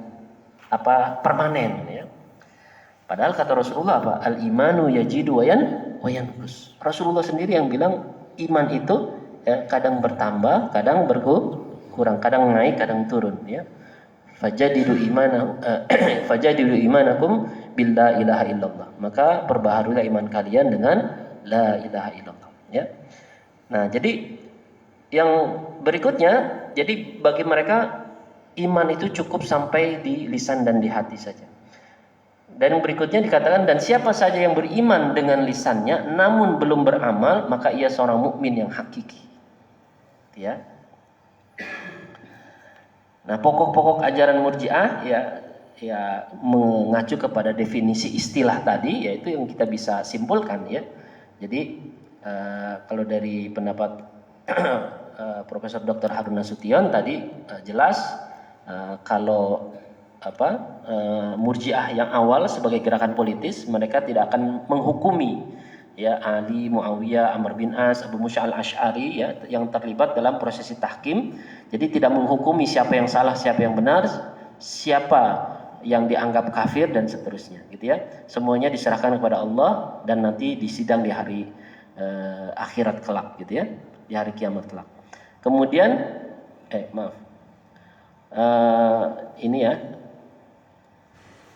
permanen ya. Padahal kata Rasulullah apa? Al imanu yajidu wa yanqus. Rasulullah sendiri yang bilang iman itu ya, kadang bertambah, kadang berkurang, kadang naik, kadang turun ya. Fajadidu imanakum billah ilaha illallah. Maka perbaharulah iman kalian dengan la ilaha illallah ya. Nah, jadi yang berikutnya, jadi bagi mereka iman itu cukup sampai di lisan dan di hati saja. Dan berikutnya dikatakan, dan siapa saja yang beriman dengan lisannya namun belum beramal, maka ia seorang mukmin yang hakiki. Ya. Nah, pokok-pokok ajaran Murji'ah ya mengacu kepada definisi istilah tadi, yaitu yang kita bisa simpulkan ya. Jadi kalau dari pendapat Profesor Dr. Harun Nasution tadi jelas kalau Murji'ah yang awal sebagai gerakan politis, mereka tidak akan menghukumi ya Ali, Muawiyah, Amr bin As, Abu Musa al-Ash'ari ya yang terlibat dalam prosesi tahkim. Jadi tidak menghukumi siapa yang salah, siapa yang benar, siapa yang dianggap kafir dan seterusnya gitu ya. Semuanya diserahkan kepada Allah dan nanti disidang di hari akhirat kelak gitu ya, di hari kiamat kelak. Kemudian Ini ya,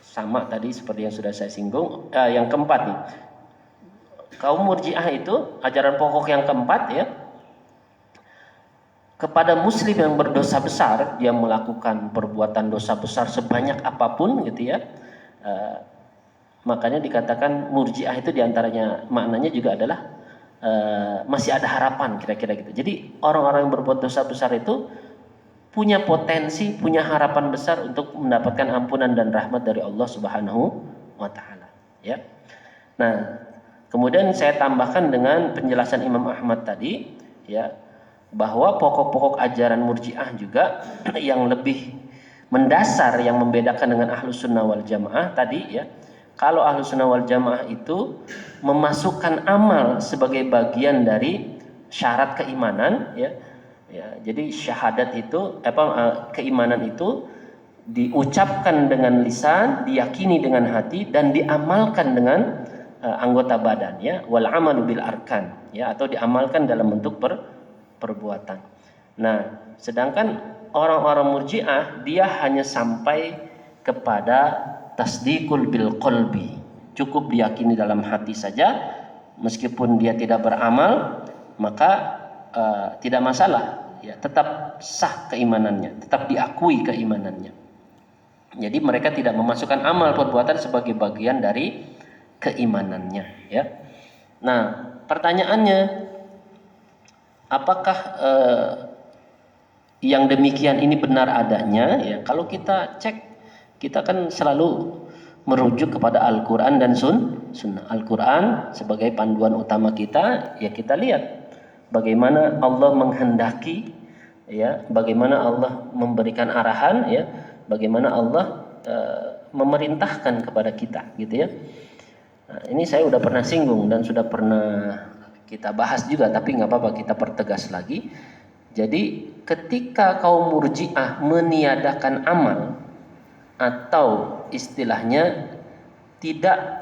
sama tadi seperti yang sudah saya singgung. Yang keempat nih, kaum Murji'ah itu ajaran pokok yang keempat ya, kepada muslim yang berdosa besar, dia melakukan perbuatan dosa besar sebanyak apapun gitu ya, makanya dikatakan Murji'ah itu diantaranya maknanya juga adalah masih ada harapan, kira-kira gitu. Jadi orang-orang yang berbuat dosa besar itu punya potensi, punya harapan besar untuk mendapatkan ampunan dan rahmat dari Allah Subhanahu wa taala, ya. Nah, kemudian saya tambahkan dengan penjelasan Imam Ahmad tadi, ya, bahwa pokok-pokok ajaran Murji'ah juga yang lebih mendasar yang membedakan dengan Ahlus Sunnah wal Jamaah tadi, ya. Kalau Ahlus Sunnah wal Jamaah itu memasukkan amal sebagai bagian dari syarat keimanan, ya. Ya, jadi syahadat itu keimanan itu diucapkan dengan lisan, diyakini dengan hati dan diamalkan dengan anggota badan, ya, wal amalu bil arkan, ya, atau diamalkan dalam bentuk perbuatan. Nah, sedangkan orang-orang Murji'ah dia hanya sampai kepada tasdiqul bil qalbi, cukup diyakini dalam hati saja, meskipun dia tidak beramal maka tidak masalah, ya, tetap sah keimanannya, tetap diakui keimanannya. Jadi mereka tidak memasukkan amal perbuatan sebagai bagian dari keimanannya, ya. Nah, pertanyaannya, apakah yang demikian ini benar adanya? Ya, kalau kita cek, kita kan selalu merujuk kepada Al-Quran dan Sunnah. Al-Quran sebagai panduan utama kita, ya, kita lihat bagaimana Allah menghendaki, ya, bagaimana Allah memberikan arahan, ya, bagaimana Allah memerintahkan kepada kita, gitu ya. Nah, ini saya sudah pernah singgung dan sudah pernah kita bahas juga, tapi nggak apa-apa kita pertegas lagi. Jadi ketika kaum Murji'ah meniadakan amal atau istilahnya tidak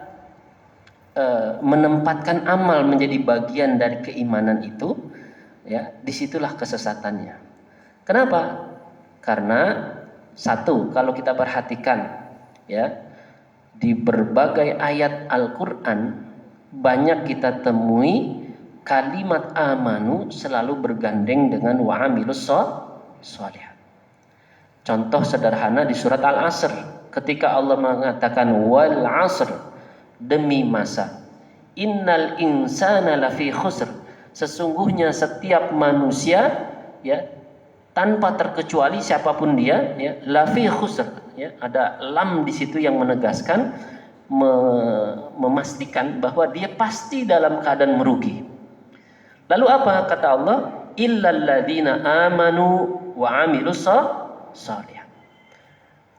menempatkan amal menjadi bagian dari keimanan itu, ya, disitulah kesesatannya. Kenapa? Karena satu, kalau kita perhatikan, ya, di berbagai ayat Al-Quran banyak kita temui kalimat amanu selalu bergandeng dengan wa amilus sholihat. Contoh sederhana di surat Al-Asr, ketika Allah mengatakan wal asr, demi masa, innal insana lafi khusr, sesungguhnya setiap manusia, ya, tanpa terkecuali siapapun dia, ya, lafi khusr, ya, ada lam di situ yang menegaskan, memastikan bahwa dia pasti dalam keadaan merugi. Lalu apa kata Allah? Illal ladzina amanu wa amilus sholihat,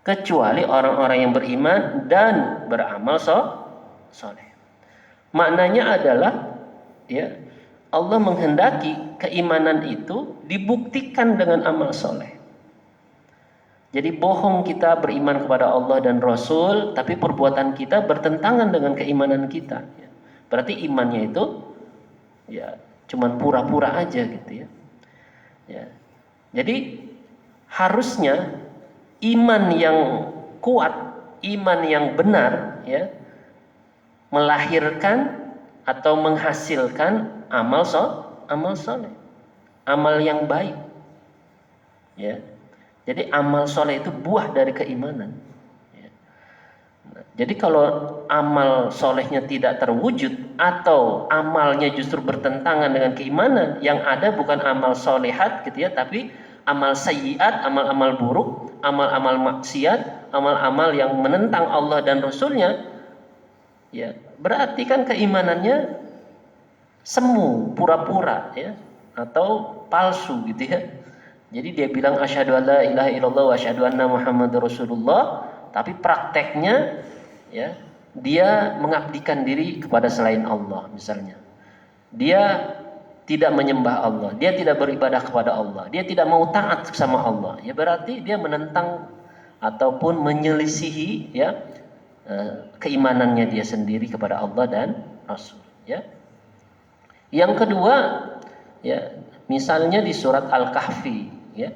kecuali orang-orang yang beriman dan beramal soleh. Maknanya adalah, ya, Allah menghendaki keimanan itu dibuktikan dengan amal soleh. Jadi bohong kita beriman kepada Allah dan Rasul, tapi perbuatan kita bertentangan dengan keimanan kita, ya. Berarti imannya itu, ya, cuman pura-pura aja gitu, ya. Ya. Jadi harusnya iman yang kuat, iman yang benar, ya, melahirkan atau menghasilkan amal soleh, amal yang baik, ya. Jadi amal soleh itu buah dari keimanan, ya. Nah, jadi kalau amal solehnya tidak terwujud atau amalnya justru bertentangan dengan keimanan, yang ada bukan amal solehat gitu, ya, tapi amal sayyiat, amal-amal buruk, amal-amal maksiat, amal-amal yang menentang Allah dan Rasulnya, ya, berarti kan keimanannya semu, pura-pura, ya, atau palsu gitu, ya. Jadi dia bilang asyhadu alla ilaha illallah wa asyhadu anna muhammadar rasulullah, tapi prakteknya, ya, dia mengabdikan diri kepada selain Allah misalnya. Dia tidak menyembah Allah, dia tidak beribadah kepada Allah, dia tidak mau taat sama Allah, ya, berarti dia menentang ataupun menyelisihi, ya, keimanannya dia sendiri kepada Allah dan Rasul, ya. Yang kedua, ya, misalnya di surat Al-Kahfi, ya,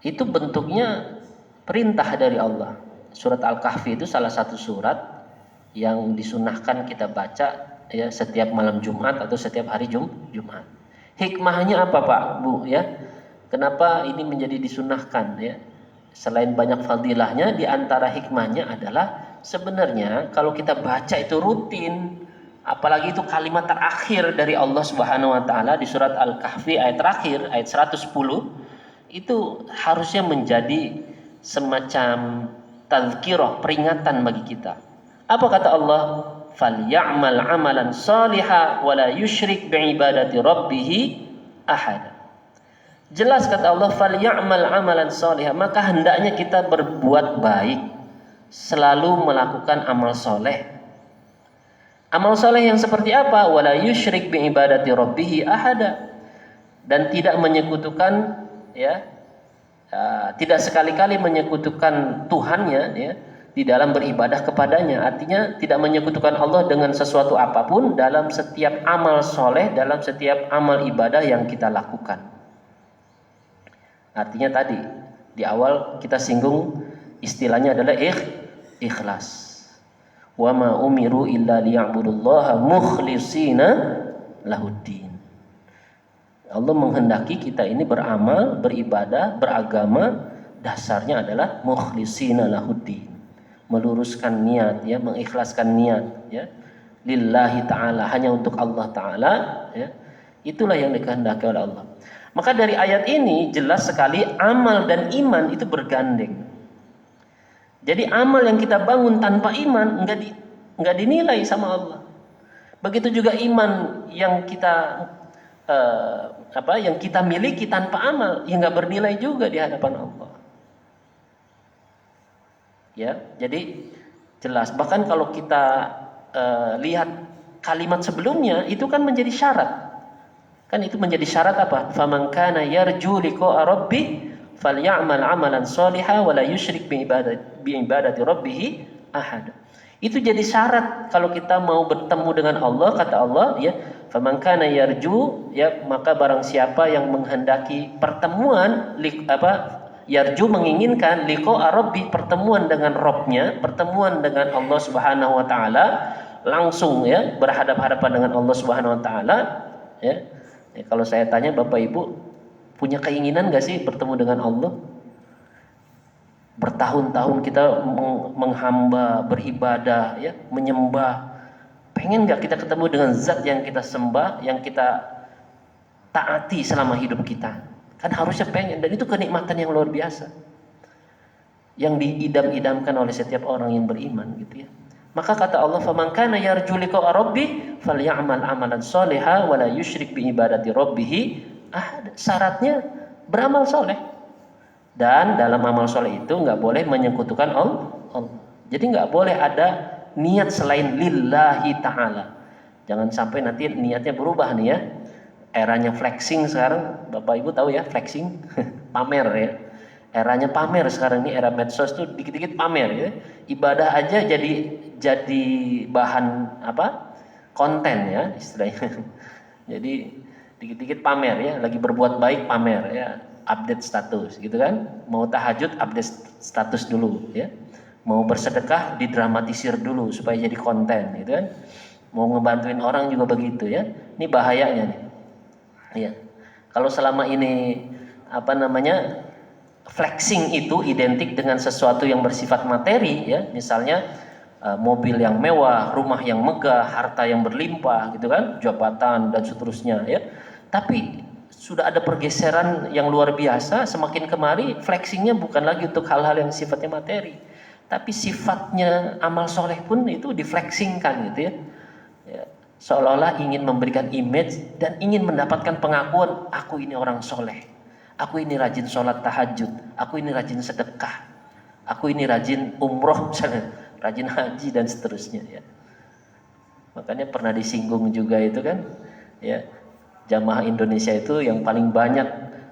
itu bentuknya perintah dari Allah. Surat Al-Kahfi itu salah satu surat yang disunahkan kita baca ya setiap malam Jumat atau setiap hari Jumat. Hikmahnya apa Pak, Bu ya? Kenapa ini menjadi disunahkan ya? Selain banyak fadilahnya, di antara hikmahnya adalah sebenarnya kalau kita baca itu rutin, apalagi itu kalimat terakhir dari Allah Subhanahu wa taala di surat Al-Kahfi ayat terakhir, ayat 110, itu harusnya menjadi semacam tazkirah, peringatan bagi kita. Apa kata Allah? Falyamal amalan shaliha wa la yusyrik biibadati rabbih ahad. Jelas kata Allah, falyamal amalan shaliha, maka hendaknya kita berbuat baik, selalu melakukan amal soleh. Amal soleh yang seperti apa? Wala yusyrik biibadati rabbih ahada, dan tidak menyekutukan ya, tidak sekali-kali menyekutukan Tuhannya ya di dalam beribadah kepadanya. Artinya tidak menyekutukan Allah dengan sesuatu apapun dalam setiap amal soleh, dalam setiap amal ibadah yang kita lakukan. Artinya tadi di awal kita singgung istilahnya adalah ikhlas. Wa ma umiru illa liya'budullaha mukhlishina lahuddin. Allah menghendaki kita ini beramal, beribadah, beragama, dasarnya adalah mukhlishina lahuddin. Meluruskan niat ya, mengikhlaskan niat ya. Lillahi ta'ala, hanya untuk Allah Ta'ala ya. Itulah yang dikehendaki oleh Allah. Maka dari ayat ini jelas sekali amal dan iman itu bergandeng. Jadi amal yang kita bangun tanpa iman enggak dinilai sama Allah. Begitu juga iman yang kita yang kita miliki tanpa amal, ya enggak bernilai juga di hadapan Allah. Ya, jadi jelas. Bahkan kalau kita lihat kalimat sebelumnya itu kan menjadi syarat. Kan itu menjadi syarat apa? Faman kana yarju liqa'a rabbih falyamal amalan shalihan wa la yusyrik biibadati rabbih ahad. Itu jadi syarat kalau kita mau bertemu dengan Allah, kata Allah ya, faman kana yarju ya, maka barang siapa yang menghendaki pertemuan yarju menginginkan liqa'a rabbih, pertemuan dengan Rabbnya, pertemuan dengan Allah Subhanahu wa taala, langsung ya berhadapan-hadapan dengan Allah Subhanahu wa taala ya. Ya, kalau saya tanya Bapak Ibu, punya keinginan gak sih bertemu dengan Allah? Bertahun-tahun kita menghamba, beribadah, ya, menyembah. Pengen gak kita ketemu dengan zat yang kita sembah, yang kita taati selama hidup kita? Kan harusnya pengen, dan itu kenikmatan yang luar biasa, yang diidam-idamkan oleh setiap orang yang beriman gitu ya. Maka kata Allah, faman kana yarju liqa'a rabbih falyamal amalan shalihan wa la yusyrik biibadati rabbih ahad. Syaratnya beramal soleh. Dan dalam amal soleh itu enggak boleh menyekutukan Allah. Jadi enggak boleh ada niat selain lillahi ta'ala. Jangan sampai nanti niatnya berubah nih ya. Eranya flexing sekarang, Bapak Ibu tahu ya flexing, pamer ya. Eranya pamer sekarang ini, era medsos tuh dikit-dikit pamer ya. Ibadah aja jadi bahan konten ya istilahnya. Jadi dikit-dikit pamer ya, lagi berbuat baik pamer ya, update status gitu kan. Mau tahajud update status dulu ya. Mau bersedekah didramatisir dulu supaya jadi konten gitu kan. Mau ngebantuin orang juga begitu ya. Ini bahayanya nih. Ya. Kalau selama ini flexing itu identik dengan sesuatu yang bersifat materi ya, misalnya mobil yang mewah, rumah yang megah, harta yang berlimpah gitu kan, jabatan dan seterusnya ya. Tapi sudah ada pergeseran yang luar biasa, semakin kemari flexingnya bukan lagi untuk hal-hal yang sifatnya materi, tapi sifatnya amal soleh pun itu diflexingkan gitu ya. Ya, seolah-olah ingin memberikan image dan ingin mendapatkan pengakuan, aku ini orang soleh, aku ini rajin sholat tahajud, aku ini rajin sedekah, aku ini rajin umroh misalnya, rajin haji dan seterusnya ya. Makanya pernah disinggung juga itu kan ya, jamaah Indonesia itu yang paling banyak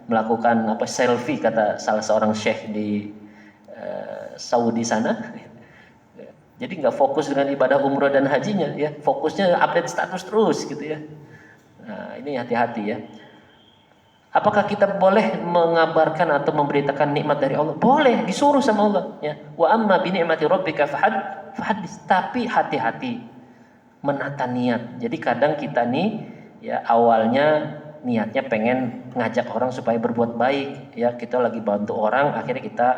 melakukan selfie, kata salah seorang syekh di Saudi sana. Jadi nggak fokus dengan ibadah umroh dan hajinya ya, fokusnya update status terus gitu ya. Nah ini hati-hati ya. Apakah kita boleh mengabarkan atau memberitakan nikmat dari Allah? Boleh, disuruh sama Allah. Ya. Wa amma bi ni'mati rabbika fahadis. Tapi hati-hati menata niat. Jadi kadang kita nih ya awalnya niatnya pengen ngajak orang supaya berbuat baik. Ya kita lagi bantu orang, akhirnya kita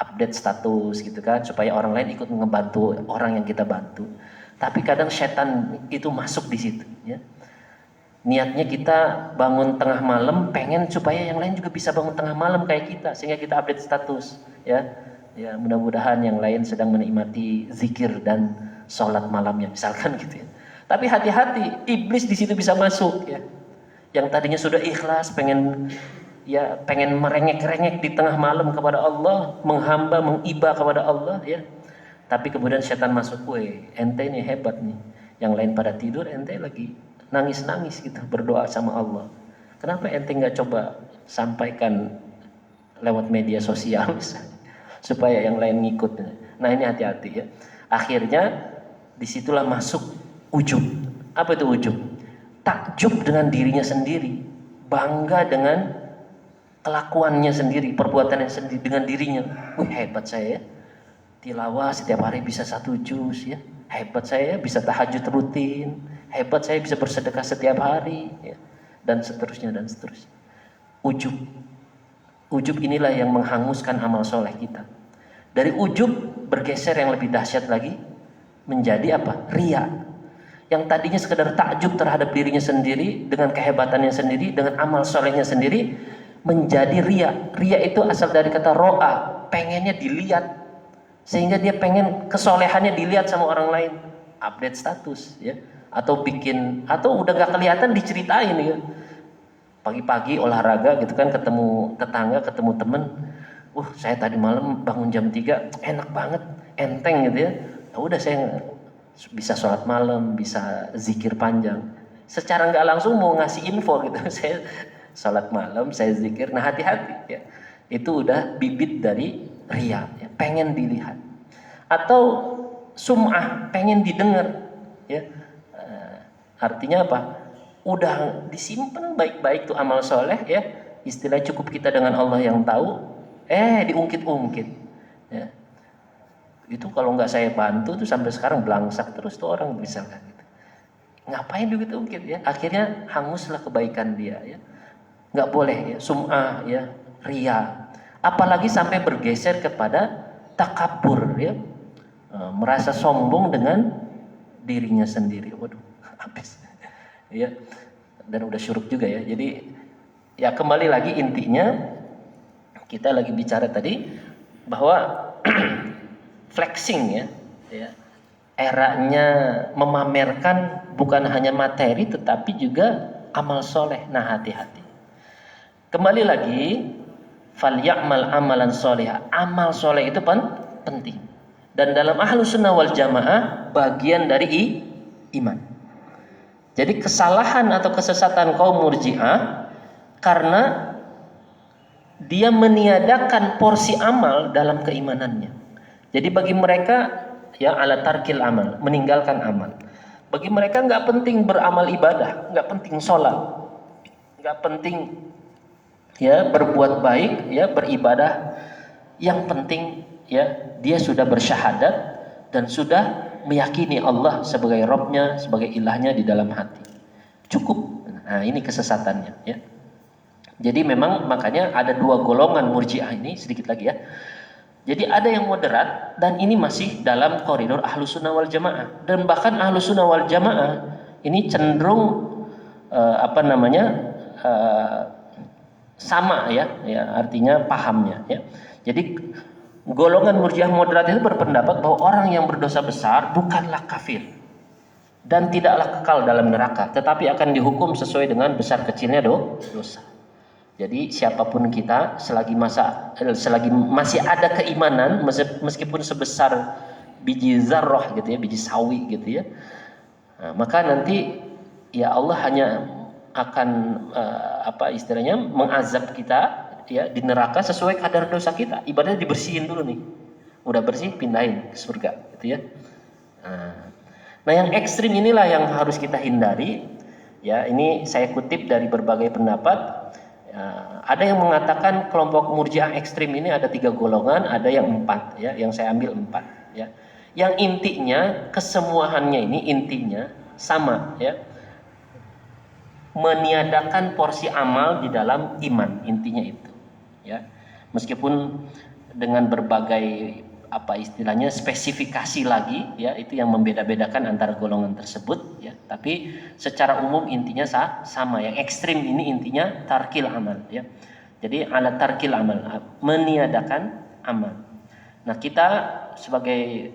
update status gitu kan, supaya orang lain ikut ngebantu orang yang kita bantu. Tapi kadang setan itu masuk di situ. Ya. Niatnya kita bangun tengah malam pengen supaya yang lain juga bisa bangun tengah malam kayak kita, sehingga kita update status ya. Ya mudah-mudahan yang lain sedang menikmati zikir dan sholat malamnya misalkan gitu ya. Tapi hati-hati, iblis di situ bisa masuk ya. Yang tadinya sudah ikhlas pengen merengek-rengek di tengah malam kepada Allah, menghamba, mengiba kepada Allah ya. Tapi kemudian setan masuk, ente ini hebat nih. Yang lain pada tidur, ente lagi nangis-nangis gitu berdoa sama Allah. Kenapa ente nggak coba sampaikan lewat media sosial misalnya, supaya yang lain ngikut. Nah ini hati-hati ya. Akhirnya disitulah masuk ujub. Apa itu ujub? Takjub dengan dirinya sendiri, bangga dengan kelakuannya sendiri, perbuatannya sendiri dengan dirinya. Hebat saya ya. Tilawah setiap hari bisa 1 juz ya. Hebat saya bisa tahajud rutin. Hebat saya bisa bersedekah setiap hari ya. Dan seterusnya dan seterusnya. Ujub inilah yang menghanguskan amal soleh kita. Dari ujub bergeser yang lebih dahsyat lagi menjadi apa? Ria. Yang tadinya sekedar takjub terhadap dirinya sendiri dengan kehebatannya sendiri, dengan amal solehnya sendiri, menjadi ria. Ria itu asal dari kata ro'a, pengennya dilihat, sehingga dia pengen kesolehannya dilihat sama orang lain. Update status ya, atau udah gak kelihatan diceritain ya. Pagi-pagi olahraga gitu kan, ketemu tetangga, ketemu temen, saya tadi malam bangun jam 3, enak banget, enteng gitu ya. Udah saya bisa sholat malam, bisa zikir panjang. Secara nggak langsung mau ngasih info gitu, saya sholat malam, saya zikir. Nah hati-hati ya, itu udah bibit dari riya, ya, pengen dilihat. Atau sum'ah, pengen didengar ya. Artinya apa? Udah disimpan baik-baik tuh amal soleh ya, istilah cukup kita dengan Allah yang tahu, diungkit-ungkit ya. Itu kalau nggak saya bantu tuh sampai sekarang belangsak terus tuh orang misalkan gitu. Ngapain diungkit-ungkit ya? Akhirnya hanguslah kebaikan dia ya. Nggak boleh ya, sum'ah ya, riya. Apalagi sampai bergeser kepada takabur ya, merasa sombong dengan dirinya sendiri. Waduh, habis ya. Dan udah syuruk juga ya. Jadi ya kembali lagi intinya kita lagi bicara tadi bahwa flexing ya, eranya memamerkan bukan hanya materi tetapi juga amal soleh. Nah hati-hati. Kembali lagi, falyamal amalan soleh. Amal soleh itu penting. Dan dalam ahlus sunnah wal jamaah bagian dari iman. Jadi kesalahan atau kesesatan kaum murji'ah karena dia meniadakan porsi amal dalam keimanannya. Jadi bagi mereka ya ala tarkil amal, meninggalkan amal. Bagi mereka nggak penting beramal ibadah, nggak penting sholat, nggak penting ya berbuat baik, ya beribadah. Yang penting ya dia sudah bersyahadat dan sudah meyakini Allah sebagai Rabb-nya, sebagai ilahnya di dalam hati. Cukup. Nah ini kesesatannya ya. Jadi memang makanya ada 2 golongan murji'ah ini, sedikit lagi ya. Jadi ada yang moderat dan ini masih dalam koridor ahlus sunnah wal jamaah. Dan bahkan ahlus sunnah wal jamaah ini cenderung sama ya artinya pahamnya ya. Jadi golongan murji'ah moderat itu berpendapat bahwa orang yang berdosa besar bukanlah kafir dan tidaklah kekal dalam neraka, tetapi akan dihukum sesuai dengan besar kecilnya dosa. Jadi siapapun kita selagi masih ada keimanan, meskipun sebesar biji zarrah gitu ya, biji sawi gitu ya, maka nanti ya Allah hanya akan mengazab kita ya di neraka sesuai kadar dosa kita. Ibaratnya dibersihin dulu nih, udah bersih pindahin ke surga gitu ya. Nah yang ekstrim inilah yang harus kita hindari ya. Ini saya kutip dari berbagai pendapat Ada yang mengatakan kelompok Murji'ah ekstrim ini ada 3 golongan, ada yang 4 ya, yang saya ambil 4 ya. Yang intinya kesemuaannya ini intinya sama ya. Meniadakan porsi amal di dalam iman, intinya itu ya. Meskipun dengan berbagai apa istilahnya spesifikasi lagi ya, itu yang membeda-bedakan antara golongan tersebut ya, tapi secara umum intinya sama. Yang ekstrim ini intinya tarkil amal ya. Jadi ala tarkil amal, meniadakan amal. Nah, kita sebagai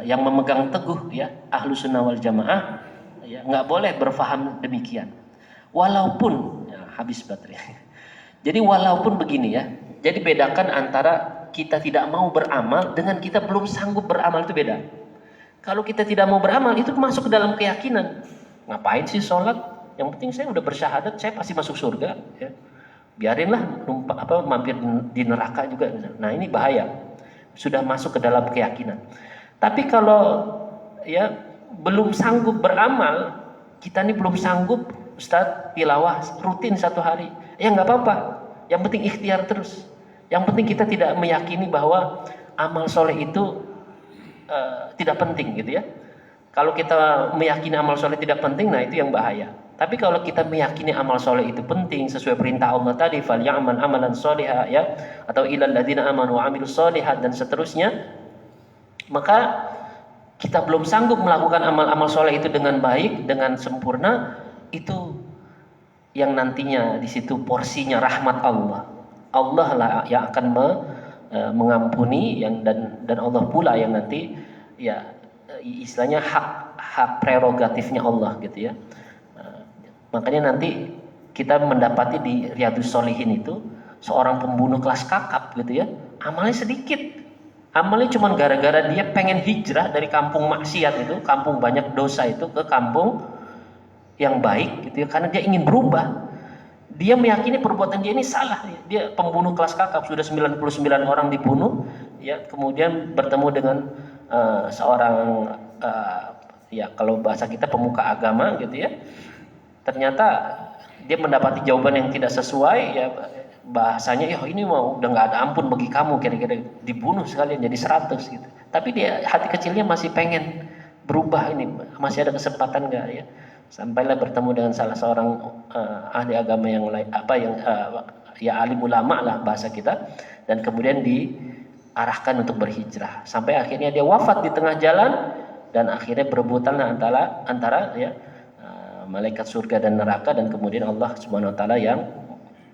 yang memegang teguh ya Ahlus Sunnah wal Jamaah ya, nggak boleh berfaham demikian. Walaupun ya, habis baterai. Jadi walaupun begini ya, jadi bedakan antara kita tidak mau beramal dengan kita belum sanggup beramal, itu beda. Kalau kita tidak mau beramal itu masuk ke dalam keyakinan. Ngapain sih sholat? Yang penting saya udah bersyahadat, saya pasti masuk surga. Ya. Biarinlah mampir di neraka juga. Nah ini bahaya. Sudah masuk ke dalam keyakinan. Tapi kalau ya belum sanggup beramal, kita ini belum sanggup, Ustadz tilawah rutin 1 hari. Ya nggak apa-apa. Yang penting ikhtiar terus. Yang penting kita tidak meyakini bahwa amal soleh itu tidak penting gitu ya. Kalau kita meyakini amal soleh tidak penting, nah itu yang bahaya. Tapi kalau kita meyakini amal soleh itu penting sesuai perintah Allah tadi, falyamal amalan solihah ya, atau ilal ladzina amanu wa amilus solihat dan seterusnya, maka kita belum sanggup melakukan amal-amal soleh itu dengan baik, dengan sempurna, itu yang nantinya di situ porsinya rahmat Allah. Allah lah yang akan mengampuni dan Allah pula yang nanti ya istilahnya hak prerogatifnya Allah gitu ya. Makanya nanti kita mendapati di Riyadhus Shalihin itu seorang pembunuh kelas kakap gitu ya, amalnya sedikit. Amalnya cuma gara-gara dia pengen hijrah dari kampung maksiat itu, kampung banyak dosa itu, ke kampung yang baik gitu ya, karena dia ingin berubah. Dia meyakini perbuatan dia ini salah. Dia pembunuh kelas kakap, sudah 99 orang dibunuh ya, kemudian bertemu dengan seorang ya kalau bahasa kita pemuka agama gitu ya. Ternyata dia mendapati jawaban yang tidak sesuai ya, bahasanya ya ini mau udah nggak ada ampun bagi kamu, kira-kira dibunuh sekalian jadi 100 gitu. Tapi dia hati kecilnya masih pengen berubah, ini masih ada kesempatan nggak ya. Sampailah bertemu dengan salah seorang ahli agama yang lain, ya alim ulama lah bahasa kita, dan kemudian diarahkan untuk berhijrah sampai akhirnya dia wafat di tengah jalan, dan akhirnya berebutan antara ya malaikat surga dan neraka, dan kemudian Allah Subhanahu wa taala yang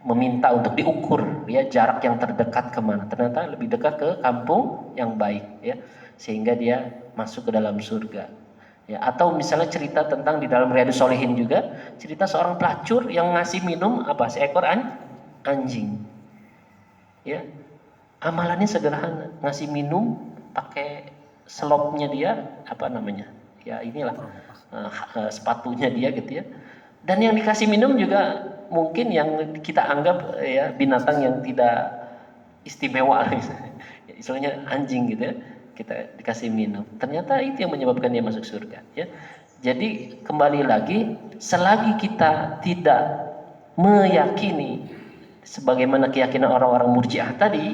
meminta untuk diukur ya jarak yang terdekat kemana. Ternyata lebih dekat ke kampung yang baik ya, sehingga dia masuk ke dalam surga. Ya, atau misalnya cerita tentang di dalam Riyadhus Shalihin juga, cerita seorang pelacur yang ngasih minum seekor anjing. Ya. Amalannya sederhana, ngasih minum pakai selopnya dia, ya inilah sepatunya dia gitu ya. Dan yang dikasih minum juga mungkin yang kita anggap ya binatang yang tidak istimewa, istilahnya anjing gitu ya. Kita dikasih minum, ternyata itu yang menyebabkan dia masuk surga ya. Jadi kembali lagi, selagi kita tidak meyakini sebagaimana keyakinan orang-orang Murji'ah tadi,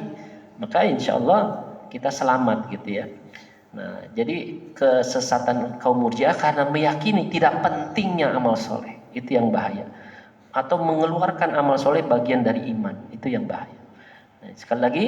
maka insya Allah kita selamat gitu ya. Nah, jadi kesesatan kaum Murji'ah karena meyakini tidak pentingnya amal soleh, itu yang bahaya. Atau mengeluarkan amal soleh bagian dari iman, itu yang bahaya. Nah, sekali lagi,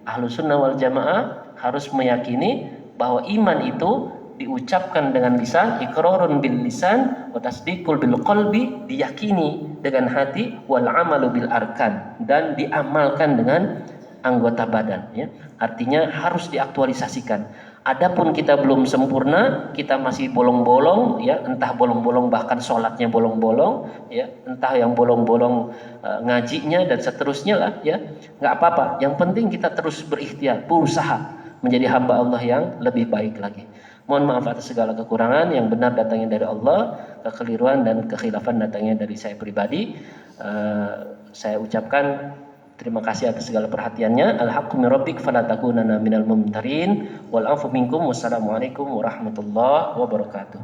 Ahlus Sunnah wal Jamaah harus meyakini bahwa iman itu diucapkan dengan lisan, iqrarun bil lisan wa tasdiqul bil qalbi, diyakini dengan hati, wal amalu bil arkan, dan diamalkan dengan anggota badan ya. Artinya harus diaktualisasikan. Adapun kita belum sempurna, kita masih bolong-bolong ya, entah bolong-bolong bahkan sholatnya bolong-bolong ya, entah yang bolong-bolong ngajinya dan seterusnya lah ya, nggak apa-apa. Yang penting kita terus berikhtiar, berusaha menjadi hamba Allah yang lebih baik lagi. Mohon maaf atas segala kekurangan, yang benar datangnya dari Allah, kekeliruan dan kekhilafan datangnya dari saya pribadi. Saya ucapkan terima kasih atas segala perhatiannya. Al-haqqu min rabbik fala takunanna minal mumtarin. Wal afu minkum. Wassalamualaikum warahmatullahi wabarakatuh.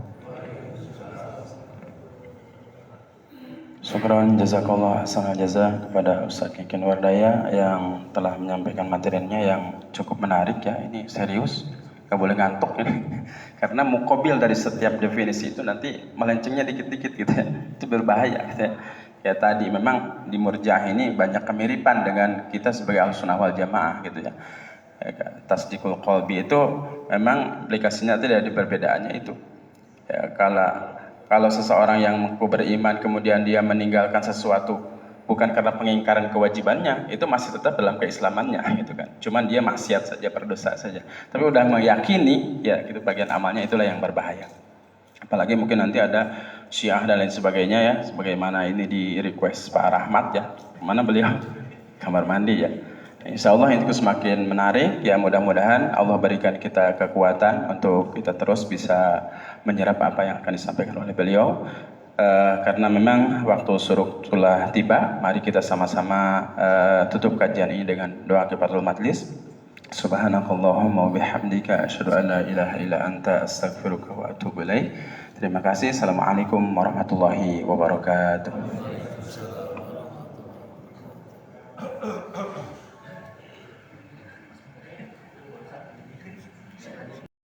Syukran jazakallah hasanal jaza kepada Ustaz Kikin Wardaya yang telah menyampaikan materinya yang cukup menarik ya. Ini serius, gak boleh ngantuk ini. Karena mukobil dari setiap definisi itu nanti melencengnya dikit-dikit gitu ya. Itu berbahaya gitu ya. Ya tadi memang di Murji'ah ini banyak kemiripan dengan kita sebagai Ahlussunnah wal Jamaah gitu ya. Tasdiqul qalbi itu memang aplikasinya tidak ada perbedaannya itu. Ya, kalau seseorang yang mengaku beriman kemudian dia meninggalkan sesuatu bukan karena pengingkaran kewajibannya, itu masih tetap dalam keislamannya gitu kan. Cuman dia maksiat saja, berdosa saja. Tapi udah meyakini ya gitu bagian amalnya, itulah yang berbahaya. Apalagi mungkin nanti ada Syiah dan lain sebagainya ya, sebagaimana ini di request Pak Rahmat ya. Mana beliau? Kamar mandi ya. Insya Allah itu semakin menarik ya, mudah-mudahan Allah berikan kita kekuatan untuk kita terus bisa menyerap apa yang akan disampaikan oleh beliau. Karena memang waktu suruk telah tiba, mari kita sama-sama tutup kajian ini dengan doa kifaratul majlis. Subhanakallahumma wa bihamdika asyhadu an la ilaha illa anta astaghfiruka wa atubu ilaik. Terima kasih. Assalamualaikum warahmatullahi wabarakatuh.